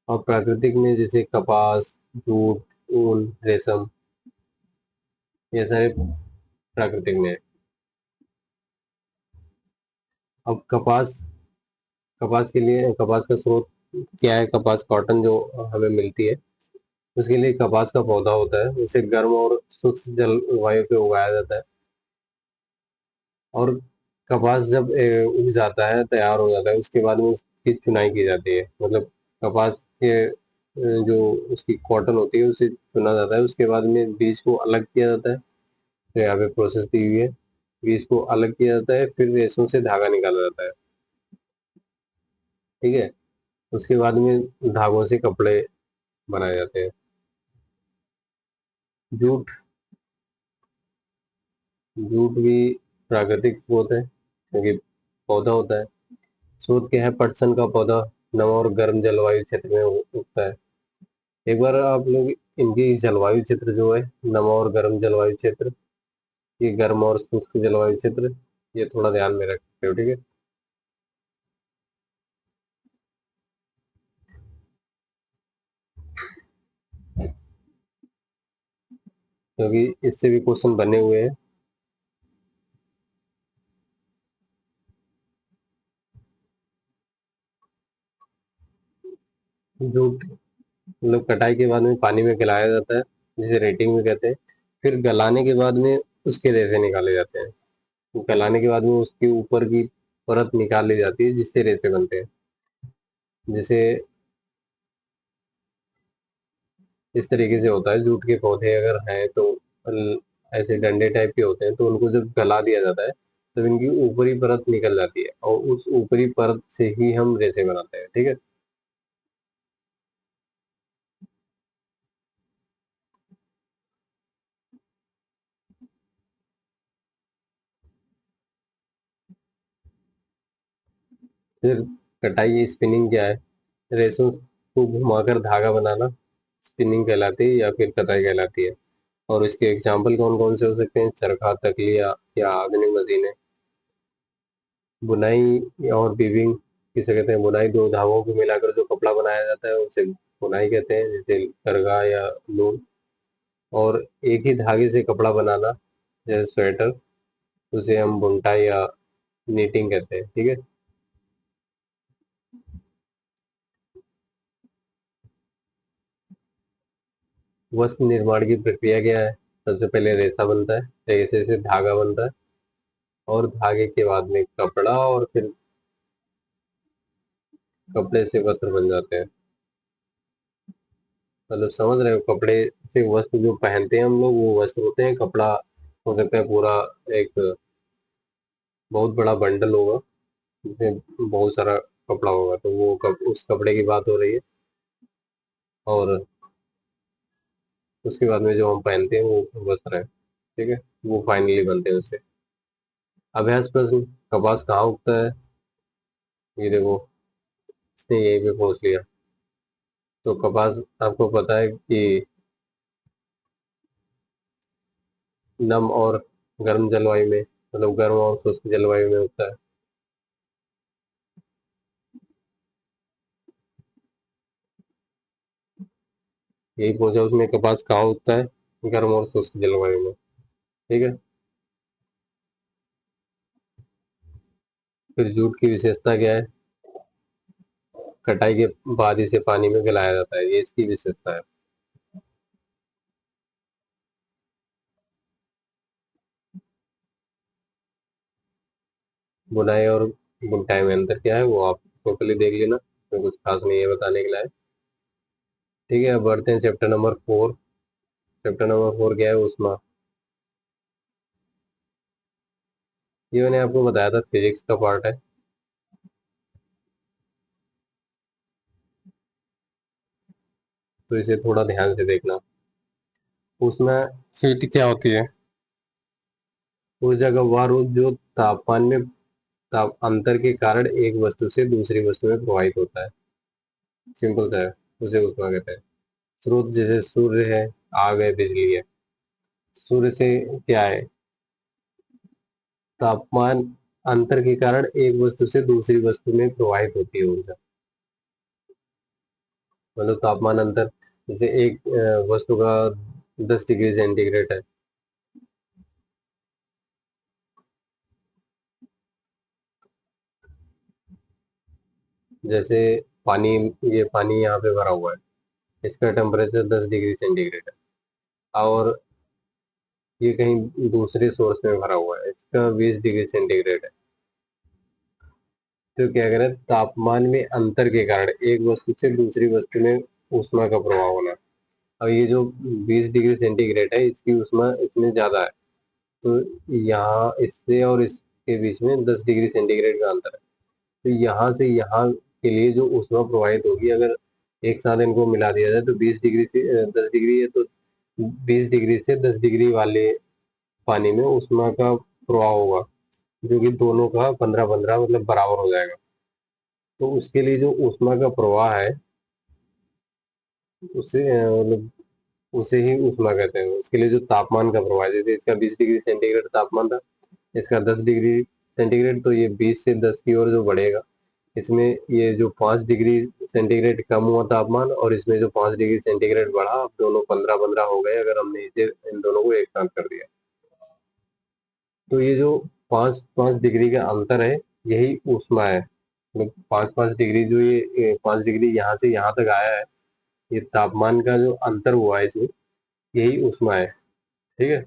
और प्राकृतिक में जैसे कपास, जूट, ऊन, रेशम, ये सारे प्राकृतिक में है। अब कपास, कपास के लिए कपास का स्रोत क्या है? कपास कॉटन जो हमें मिलती है, उसके लिए कपास का पौधा होता है, उसे गर्म और शुष्क जलवायु पे उगाया जाता है। और कपास जब उग जाता है, तैयार हो जाता है, उसके बाद में उसकी चुनाई की जाती है। मतलब कपास के जो उसकी कॉटन होती है उसे चुना जाता है, उसके बाद में बीज को अलग किया जाता है। तो यहाँ पे प्रोसेस दी हुई है। बीज को अलग किया जाता है, फिर रेशों से धागा निकाला जाता है, ठीक है। उसके बाद में धागों से कपड़े बनाए जाते हैं। जूट, जूट भी प्राकृतिक स्रोत है क्योंकि पौधा होता है। स्रोत क्या है? पटसन का पौधा नम और गर्म जलवायु क्षेत्र में उगता है। एक बार आप लोग इनकी जलवायु क्षेत्र जो है, नम और गर्म जलवायु क्षेत्र, ये गर्म और शुष्क जलवायु क्षेत्र, ये थोड़ा ध्यान में रखते हो, ठीक है। क्योंकि इससे भी क्वेश्चन बने हुए हैं। जूट मतलब कटाई के बाद में पानी में गलाया जाता है, जिसे रेटिंग में कहते हैं। फिर गलाने के बाद में उसके रेसे निकाले जाते हैं। गलाने के बाद में उसके ऊपर की परत निकाल ली जाती है, जिससे रेसे बनते हैं। जैसे इस तरीके से होता है। जूट के पौधे अगर हैं तो ऐसे डंडे टाइप के होते हैं, तो उनको जब गला दिया जाता है तब इनकी ऊपरी परत निकल जाती है, और उस ऊपरी परत से ही हम रेसे बनाते हैं, ठीक है। फिर कटाई, स्पिनिंग क्या है? रेशों को घुमाकर धागा बनाना स्पिनिंग कहलाती है या फिर कताई कहलाती है। और इसके एग्जाम्पल कौन कौन से हो सकते हैं? चरखा, तकलिया या आधुनिक मशीनें। बुनाई और वीविंग किसे कहते हैं? बुनाई दो धागों को मिलाकर जो कपड़ा बनाया जाता है उसे बुनाई कहते हैं, जैसे करगा या लूम। और एक ही धागे से कपड़ा बनाना जैसे स्वेटर, उसे हम बुनटाई या नीटिंग कहते हैं, ठीक है। वस्त्र निर्माण की प्रक्रिया क्या है? सबसे पहले रेशा बनता है, रेशे से धागा बनता है, और धागे के बाद में कपड़ा, और फिर कपड़े से वस्त्र बन जाते हैं। मतलब समझ रहे हो? कपड़े से वस्त्र जो पहनते हैं हम लोग वो वस्त्र होते हैं। कपड़ा हो सकता है पूरा एक बहुत बड़ा बंडल होगा, जिसमें बहुत सारा कपड़ा होगा, तो वो उस कपड़े की बात हो रही है। और उसके बाद में जो हम पहनते हैं वो वस्त्र है, ठीक है, वो फाइनली बनते हैं उससे। अभ्यास प्रश्न, कपास कहाँ उगता है? ये देखो, इसने यहीं पे पूछ लिया। तो कपास आपको पता है कि नम और गर्म जलवायु में, मतलब गर्म और शुष्क जलवायु में उगता है। यही पूछा उसने, कपास कहाँ उगता है गर्म और शुष्क जलवायु में, ठीक है। फिर जूट की विशेषता क्या है? कटाई के बाद इसे पानी में गलाया जाता है, ये इसकी विशेषता है। बुनाई और बुनटाई में अंतर क्या है वो आप टोटली देख लेना, तो कुछ खास नहीं है बताने के लिए। ठीक है, अब बढ़ते हैं चैप्टर नंबर 4। चैप्टर नंबर 4 क्या है? उष्मा। ये मैंने आपको बताया था फिजिक्स का पार्ट है। तो इसे थोड़ा ध्यान से देखना। उसमें हीट क्या होती है? ऊर्जा का वह रूप जो तापमान में ताप अंतर के कारण एक वस्तु से दूसरी वस्तु में प्रवाहित होता है। सिंपल सा है, उसे ऊष्मा कहते हैं। स्रोत जैसे सूर्य है, आग है, बिजली है। सूर्य से क्या है? तापमान अंतर के कारण एक वस्तु से दूसरी वस्तु में प्रवाहित होती है ऊर्जा। मतलब तापमान अंतर, जैसे एक वस्तु का 10 डिग्री सेंटीग्रेड है। जैसे पानी, ये पानी यहाँ पे भरा हुआ है, इसका टेम्परेचर 10 डिग्री सेंटीग्रेड है। और ये कहीं दूसरे सोर्स में भरा हुआ है, इसका 20 डिग्री सेंटीग्रेड है। तो क्या करें, तापमान में अंतर के कारण एक वस्तु से दूसरी वस्तु में ऊष्मा का प्रभाव होना। अब ये जो 20 डिग्री सेंटीग्रेड है, इसकी ऊष्मा इसमें ज्यादा है। तो यहाँ इससे और इसके बीच में 10 डिग्री सेंटीग्रेड का अंतर है। तो यहाँ से यहाँ के लिए जो ऊष्मा प्रवाहित होगी, अगर एक साथ इनको मिला दिया जाए तो 20 डिग्री से 10 डिग्री है, तो 20 डिग्री से 10 डिग्री वाले पानी में ऊष्मा का प्रवाह होगा, जो कि दोनों का 15-15 मतलब बराबर हो जाएगा। तो उसके लिए जो ऊष्मा का प्रवाह है, उसे मतलब उसे ही ऊष्मा कहते हैं। उसके लिए जो तापमान का प्रवाह है, जैसे इसका 20 डिग्री सेंटीग्रेड तापमान था, इसका 10 डिग्री सेंटीग्रेड, तो ये 20 से 10 की ओर जो बढ़ेगा, इसमें ये जो 5 डिग्री सेंटीग्रेड कम हुआ तापमान, और इसमें जो 5 डिग्री सेंटीग्रेड बढ़ा, अब दोनों 15-15 हो गए अगर हमने इसे इन दोनों को एक साथ कर दिया। तो ये जो 5-5 डिग्री का अंतर है, यही ऊष्मा है। मतलब 5-5 डिग्री, जो ये 5 डिग्री यहाँ से यहाँ तक आया है, ये तापमान का जो अंतर हुआ है इसमें, यही ऊष्मा है, ठीक है।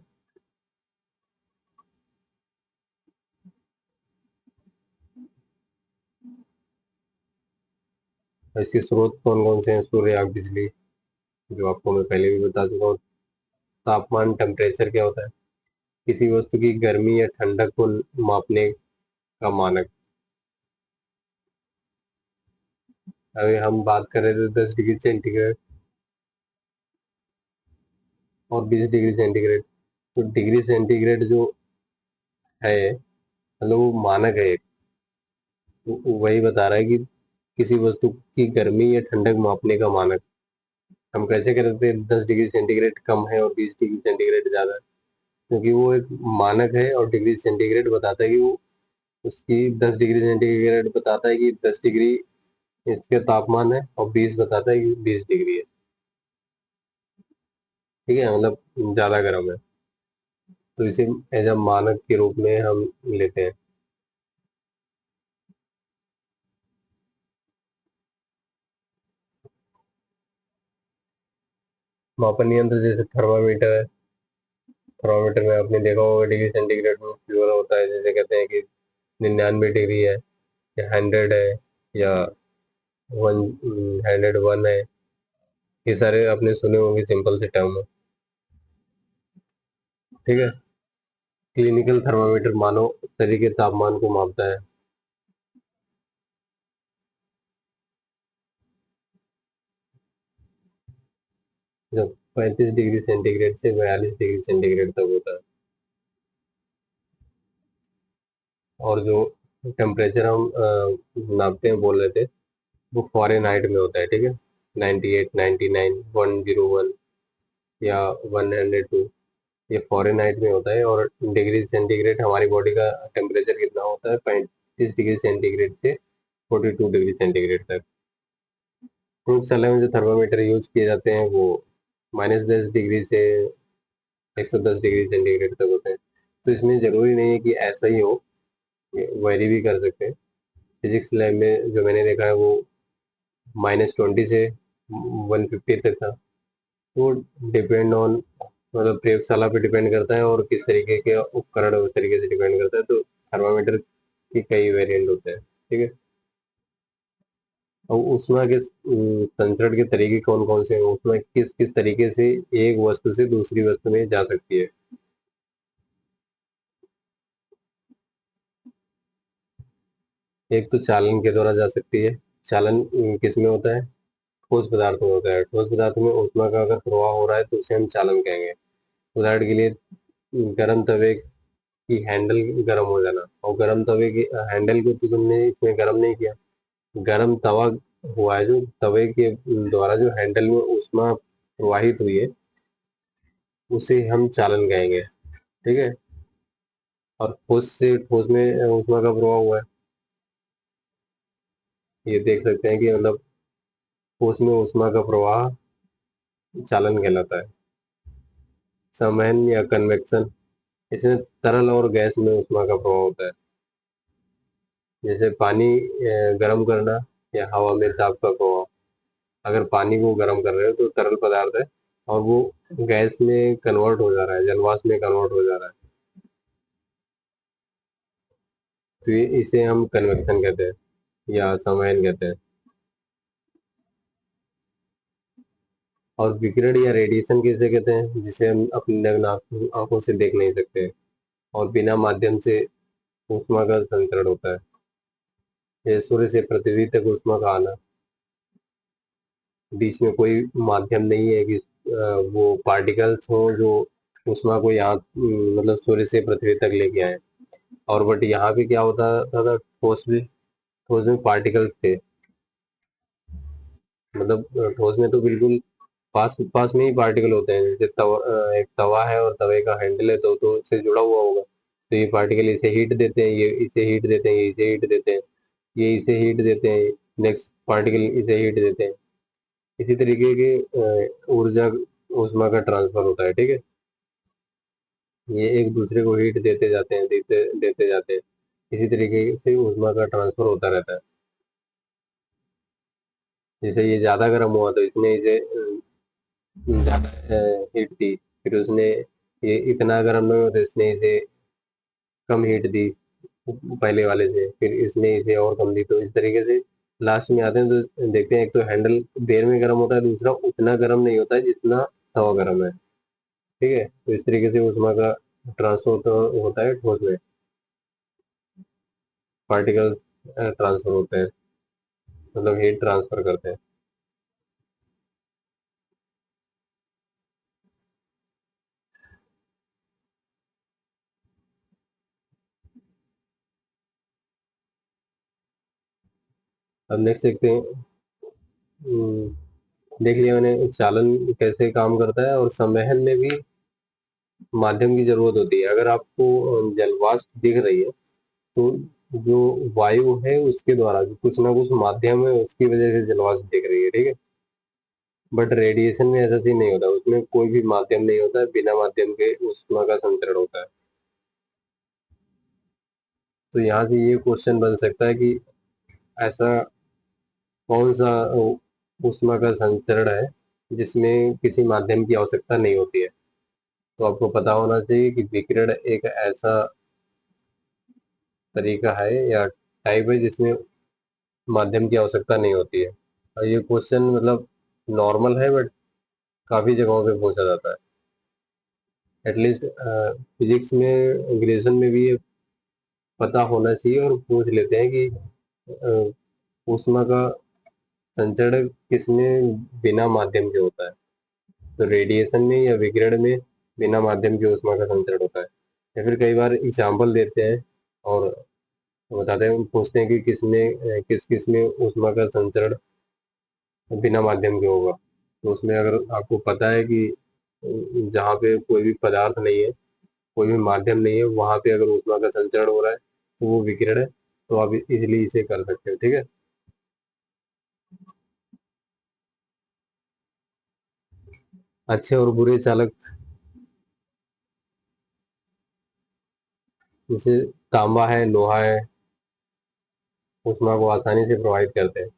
और इसके स्रोत कौन कौन से हैं? सूर्य, आग, बिजली, जो आपको मैं पहले भी बता चुका हूँ। तापमान, टेम्परेचर क्या होता है? किसी वस्तु की गर्मी या ठंडक को मापने का मानक। अभी हम बात कर रहे थे 10 डिग्री सेंटीग्रेड और 20 डिग्री सेंटीग्रेड। तो डिग्री सेंटीग्रेड जो है, मतलब वो मानक है, वो वही बता रहा है कि किसी वस्तु की गर्मी या ठंडक मापने का मानक। हम कैसे करते हैं 10 डिग्री सेंटीग्रेड कम है और 20 डिग्री सेंटीग्रेड ज्यादा है? क्योंकि वो एक मानक है, और डिग्री सेंटीग्रेड बताता है कि वो उसकी 10 डिग्री सेंटीग्रेड बताता है कि 10 डिग्री इसके तापमान है, और 20 बताता है कि 20 डिग्री है। ठीक है, मतलब ज्यादा गर्म है। तो इसे एज अ मानक के रूप में हम लेते हैं। मापन यंत्र जैसे थर्मामीटर है। थर्मामीटर में आपने देखा होगा डिग्री सेंटीग्रेड में फ्यूल होता है, जैसे कहते हैं कि 99 डिग्री है, या 100 है, या 101 है। ये सारे आपने सुने होंगे सिंपल से टर्म में, ठीक है। क्लिनिकल थर्मामीटर मानव शरीर के तापमान को मापता है। जो 35 डिग्री सेंटीग्रेड से 42 डिग्री सेंटीग्रेड तक होता है। और जो टेम्परेचर हम नापते हैं बोल रहे थे, वो फॉरेनहाइट में होता है, ठीक है। 98, 99, 101 या 102, ये फॉरेनहाइट में होता है। और डिग्री सेंटीग्रेड हमारी बॉडी का टेम्परेचर कितना होता है, 35 डिग्री सेंटीग्रेड से 42 डिग्री सेंटीग्रेड तक। प्रयोगशाला में जो थर्मामीटर यूज किए जाते हैं वो -10 डिग्री से 110 डिग्री सेंटीग्रेड तक होते हैं। तो इसमें जरूरी नहीं है कि ऐसा ही हो, वेरी भी कर सकते हैं। फिजिक्स लैब में जो मैंने देखा है वो -20 से 150 तक था। वो डिपेंड ऑन, मतलब प्रयोगशाला पे डिपेंड करता है और किस तरीके के उपकरण है उस तरीके से डिपेंड करता है। तो थर्मामीटर के कई वेरिएंट होते हैं, ठीक है। और ऊष्मा के संचरण के तरीके कौन कौन से हैं, ऊष्मा किस किस तरीके से एक वस्तु से दूसरी वस्तु में जा सकती है। एक तो चालन के द्वारा जा सकती है। चालन किस में होता है, ठोस पदार्थ में होता है। ठोस पदार्थ में ऊष्मा का अगर प्रवाह हो रहा है तो उसे हम चालन कहेंगे। उदाहरण के लिए गर्म तवे की हैंडल गर्म हो जाना, और गर्म तवे की हैंडल को तो तुमने इसमें गर्म नहीं किया, गर्म तवा हुआ है, जो तवे के द्वारा जो हैंडल में ऊष्मा प्रवाहित हुई है उसे हम चालन कहेंगे, ठीक है। और ठोस से ठोस में ऊष्मा का प्रवाह हुआ है, ये देख सकते हैं कि मतलब ठोस में ऊष्मा का प्रवाह चालन कहलाता है। संवहन या कन्वेक्शन, इसमें तरल और गैस में ऊष्मा का प्रवाह होता है। जैसे पानी गर्म करना या हवा में ताप का प्रवाह। अगर पानी को गर्म कर रहे हो तो तरल पदार्थ है और वो गैस में कन्वर्ट हो जा रहा है, जलवाष्प में कन्वर्ट हो जा रहा है, तो ये इसे हम कन्वेक्शन कहते हैं या संवहन कहते हैं। और विकिरण या रेडिएशन किसे कहते हैं, जिसे हम अपनी नग्न आंखों से देख नहीं सकते और बिना माध्यम से ऊष्मा का संचरण होता है। ये सूर्य से पृथ्वी तक ऊष्मा का आना, बीच में कोई माध्यम नहीं है कि वो पार्टिकल्स हो जो ऊष्मा को यहाँ मतलब सूर्य से पृथ्वी तक लेके आए। और बट यहाँ पे क्या होता था, ठोस में पार्टिकल्स थे। मतलब ठोस में तो बिल्कुल पास पास में ही पार्टिकल होते हैं। जैसे एक तवा है और तवे का हैंडल है तो इससे जुड़ा हुआ होगा, तो ये पार्टिकल इसे हीट देते हैं, ये इसे हीट देते हैं, ये इसे हीट देते हैं, ये इसे हीट देते हैं, नेक्स्ट पार्टिकल इसे हीट देते हैं। इसी तरीके के ऊर्जा ऊष्मा का ट्रांसफर होता है, ठीक है। ये एक दूसरे को हीट देते जाते हैं, देते देते जाते हैं। इसी तरीके से ऊष्मा का ट्रांसफर होता रहता है। जैसे ये ज्यादा गर्म हुआ तो इसने इसे ज्यादा हीट दी, फिर उसने ये इतना गर्म नहीं हुआ तो इसने इसे कम हीट दी पहले वाले से, फिर इसने इसे और कम दी। तो इस तरीके से लास्ट में आते हैं तो देखते हैं एक तो हैंडल देर में गर्म होता है, दूसरा उतना गर्म नहीं होता है जितना तवा गर्म है, ठीक है। तो इस तरीके से ऊष्मा का ट्रांसफर होता है ठोस में, पार्टिकल्स ट्रांसफर होते हैं, मतलब हीट ट्रांसफर करते हैं। अब नेक्स्ट देखते हैं, देख लिया मैंने चालन कैसे काम करता है। और संवहन में भी माध्यम की जरूरत होती है। अगर आपको जलवाष्प दिख रही है तो जो वायु है उसके द्वारा जो कुछ ना कुछ माध्यम है उसकी वजह से जलवाष्प दिख रही है, ठीक है। बट रेडिएशन में ऐसा सीन नहीं होता, उसमें कोई भी माध्यम नहीं होता है, बिना माध्यम के ऊष्मा का संचरण होता है। तो यहाँ से ये क्वेश्चन बन सकता है कि ऐसा कौन सा ऊष्मा का संचरण है जिसमें किसी माध्यम की आवश्यकता नहीं होती है। तो आपको पता होना चाहिए कि विकिरण एक ऐसा तरीका है या टाइप है जिसमें माध्यम की आवश्यकता नहीं होती है। और ये क्वेश्चन मतलब नॉर्मल है बट काफी जगहों पे पूछा जाता है। एटलीस्ट फिजिक्स में ग्रेजुएशन में भी ये पता होना चाहिए और पूछ लेते हैं कि ऊष्मा का संचरण किसमें बिना माध्यम के होता है। तो रेडिएशन में या विकिरण में बिना माध्यम के ऊष्मा का संचरण होता है। या फिर कई बार एग्जाम्पल देते हैं और बताते हैं, पूछते हैं कि किस किस में ऊष्मा का संचरण बिना माध्यम के होगा। तो उसमें अगर आपको पता है कि जहाँ पे कोई भी पदार्थ नहीं है, कोई भी माध्यम नहीं है, वहां पे अगर ऊष्मा का संचरण हो रहा है तो वो विकिरण है। तो आप इजिली इसे कर सकते हो, ठीक है। अच्छे और बुरे चालक, जैसे तांबा है, लोहा है, ऊष्मा को आसानी से प्रभावित करते हैं,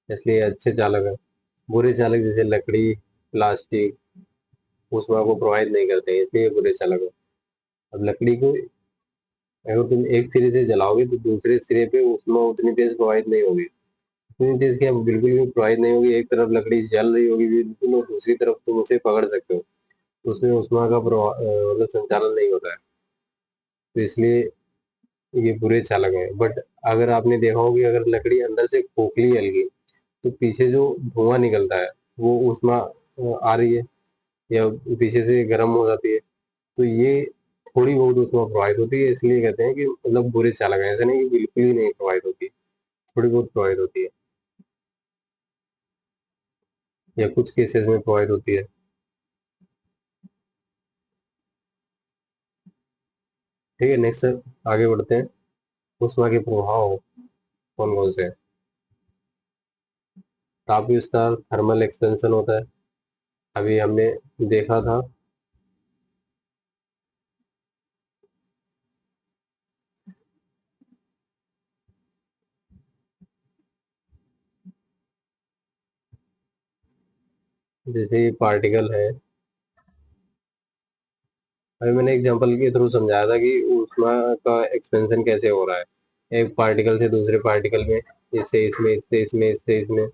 इसलिए अच्छे चालक है। बुरे चालक जैसे लकड़ी, प्लास्टिक ऊष्मा को प्रभावित नहीं करते हैं, इसलिए बुरे चालक है। अब लकड़ी को अगर तुम एक सिरे से जलाओगे तो दूसरे सिरे पे ऊष्मा उतनी तेज प्रभावित नहीं होगी। उतनी तेज क्या, बिल्कुल भी प्रभावित नहीं होगी। एक तरफ लकड़ी जल रही होगी बिल्कुल और दूसरी तरफ तुम उसे पकड़ सकते हो, तो उसमें ऊष्मा का मतलब संचालन नहीं होता है। तो इसलिए ये बुरे चालक हैं। बट अगर आपने देखा होगा कि अगर लकड़ी अंदर से खोखली जल गई तो पीछे जो धुआं निकलता है वो ऊष्मा आ रही है या पीछे से गर्म हो जाती है, तो ये थोड़ी बहुत ऊष्मा प्रभावित होती है। इसलिए कहते हैं कि मतलब बुरे चालक हैं। ऐसा नहीं कि बिल्कुल ही नहीं प्रभावित होती, थोड़ी बहुत प्रभावित होती है या कुछ केसेस में प्रभावित होती है। ठीक है, नेक्स्ट आगे बढ़ते हैं। ऊष्मा के प्रभाव कौन कौन से हैं? ताप विस्तार, थर्मल एक्सपेंशन होता है, अभी हमने देखा था। जैसे पार्टिकल है, अभी मैंने एग्जांपल के थ्रू समझाया था कि ऊष्मा का एक्सपेंशन कैसे हो रहा है, एक पार्टिकल से दूसरे पार्टिकल में, इससे इसमें, इससे इसमें, इससे इसमें,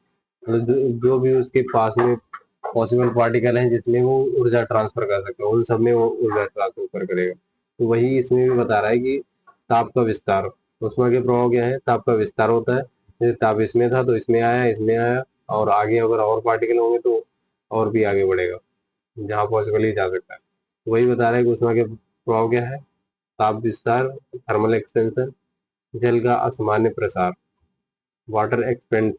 मतलब जो भी उसके पास में पॉसिबल पार्टिकल हैं जिसमें वो ऊर्जा ट्रांसफर कर सकते हैं, उन सब में वो ऊर्जा ट्रांसफर करेगा। तो वही इसमें भी बता रहा है कि ताप का विस्तार, ऊष्मा के प्रभाव क्या है, ताप का विस्तार होता है। जैसे ताप इसमें था तो इसमें आया, इसमें आया, और आगे अगर और पार्टिकल होंगे तो और भी आगे बढ़ेगा, जहाँ पॉसिबल ही जा सकता है। तो वही बता रहा है कि ऊष्मा के प्रभाव क्या है, ताप विस्तार, थर्मल एक्सपेंशन, जल का असामान्य प्रसार, water expand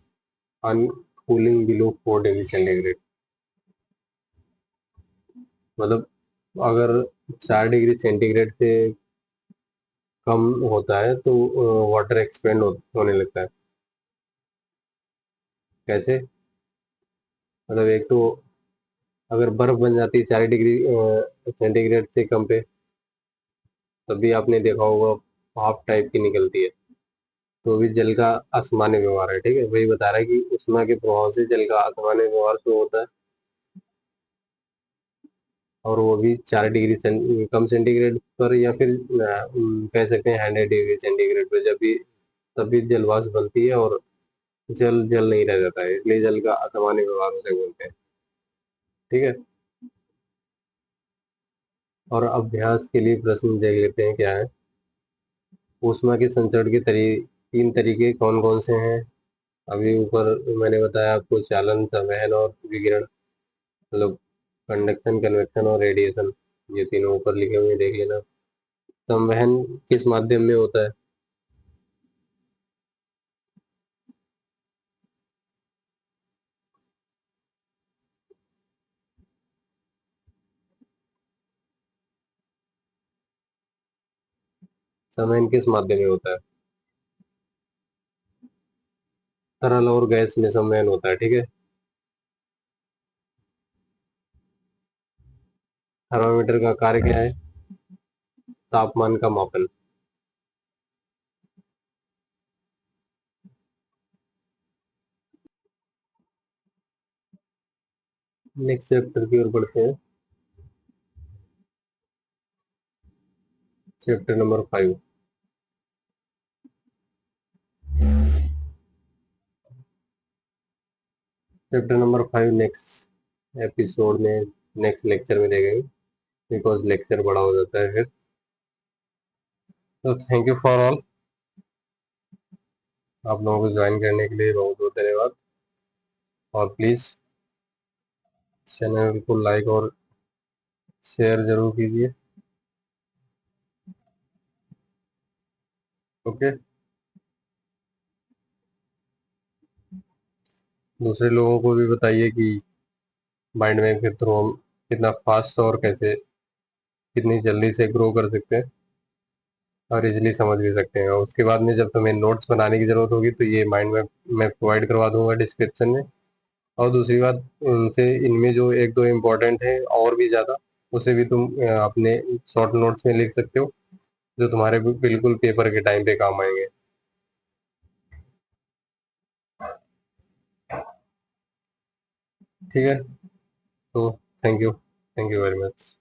on cooling below 4 degree centigrade. मतलब अगर 4 डिग्री सेंटीग्रेड से कम होता है तो वाटर एक्सपेंड होने लगता है। कैसे, मतलब एक तो अगर बर्फ बन जाती है 4 डिग्री सेंटीग्रेड से कम पे, तभी आपने देखा होगा भाप टाइप की निकलती है। तो भी जल का असामान्य व्यवहार है, ठीक है। वही बता रहा है कि उष्मा के प्रभाव से जल का असामान्य व्यवहार शुरू होता है, और वो भी 4 डिग्री कम सेंटीग्रेड पर, या फिर कह सकते हैं 100 डिग्री सेंटीग्रेड पर, जब भी तब भी जल वाष्प बनती है और जल जल नहीं रह जाता है, इसलिए जल का असामान्य व्यवहार उसे बोलते हैं, ठीक है। और अभ्यास के लिए प्रश्न देख लेते हैं क्या है। ऊष्मा के संचरण के 3 तरीके कौन कौन से हैं? अभी ऊपर मैंने बताया आपको, चालन, संवहन और विकिरण, मतलब कंडक्शन, कन्वेक्शन और रेडिएशन, ये तीनों ऊपर लिखे हुए हैं, देख लेना। संवहन किस माध्यम में होता है? संवहन किस माध्यम में होता है? तरल और गैस में संवहन होता है, ठीक है। थर्मामीटर का कार्य क्या है? तापमान का मापन। नेक्स्ट चैप्टर की ओर बढ़ते हैं। Chapter number 5। Chapter number 5 next episode में, नेक्स्ट लेक्चर में देखेंगे, बिकॉज लेक्चर बड़ा हो जाता है फिर। तो थैंक यू फॉर ऑल, आप लोगों को ज्वाइन करने के लिए बहुत बहुत धन्यवाद। और प्लीज चैनल को लाइक और शेयर जरूर कीजिए। ओके। दूसरे लोगों को भी बताइए कि माइंड मैप के थ्रू हम कितना फास्ट और कैसे कितनी जल्दी से ग्रो कर सकते हैं और इजीली समझ भी सकते हैं। और उसके बाद में जब तुम्हें नोट्स बनाने की जरूरत होगी तो ये माइंड मैप मैं प्रोवाइड करवा दूंगा डिस्क्रिप्शन में। और दूसरी बात, उनसे इनमें जो एक दो इम्पोर्टेंट है और भी ज़्यादा, उसे भी तुम अपने शॉर्ट नोट्स में लिख सकते हो, जो तुम्हारे बिल्कुल पेपर के टाइम पे काम आएंगे। ठीक है। तो थैंक यू वेरी मच।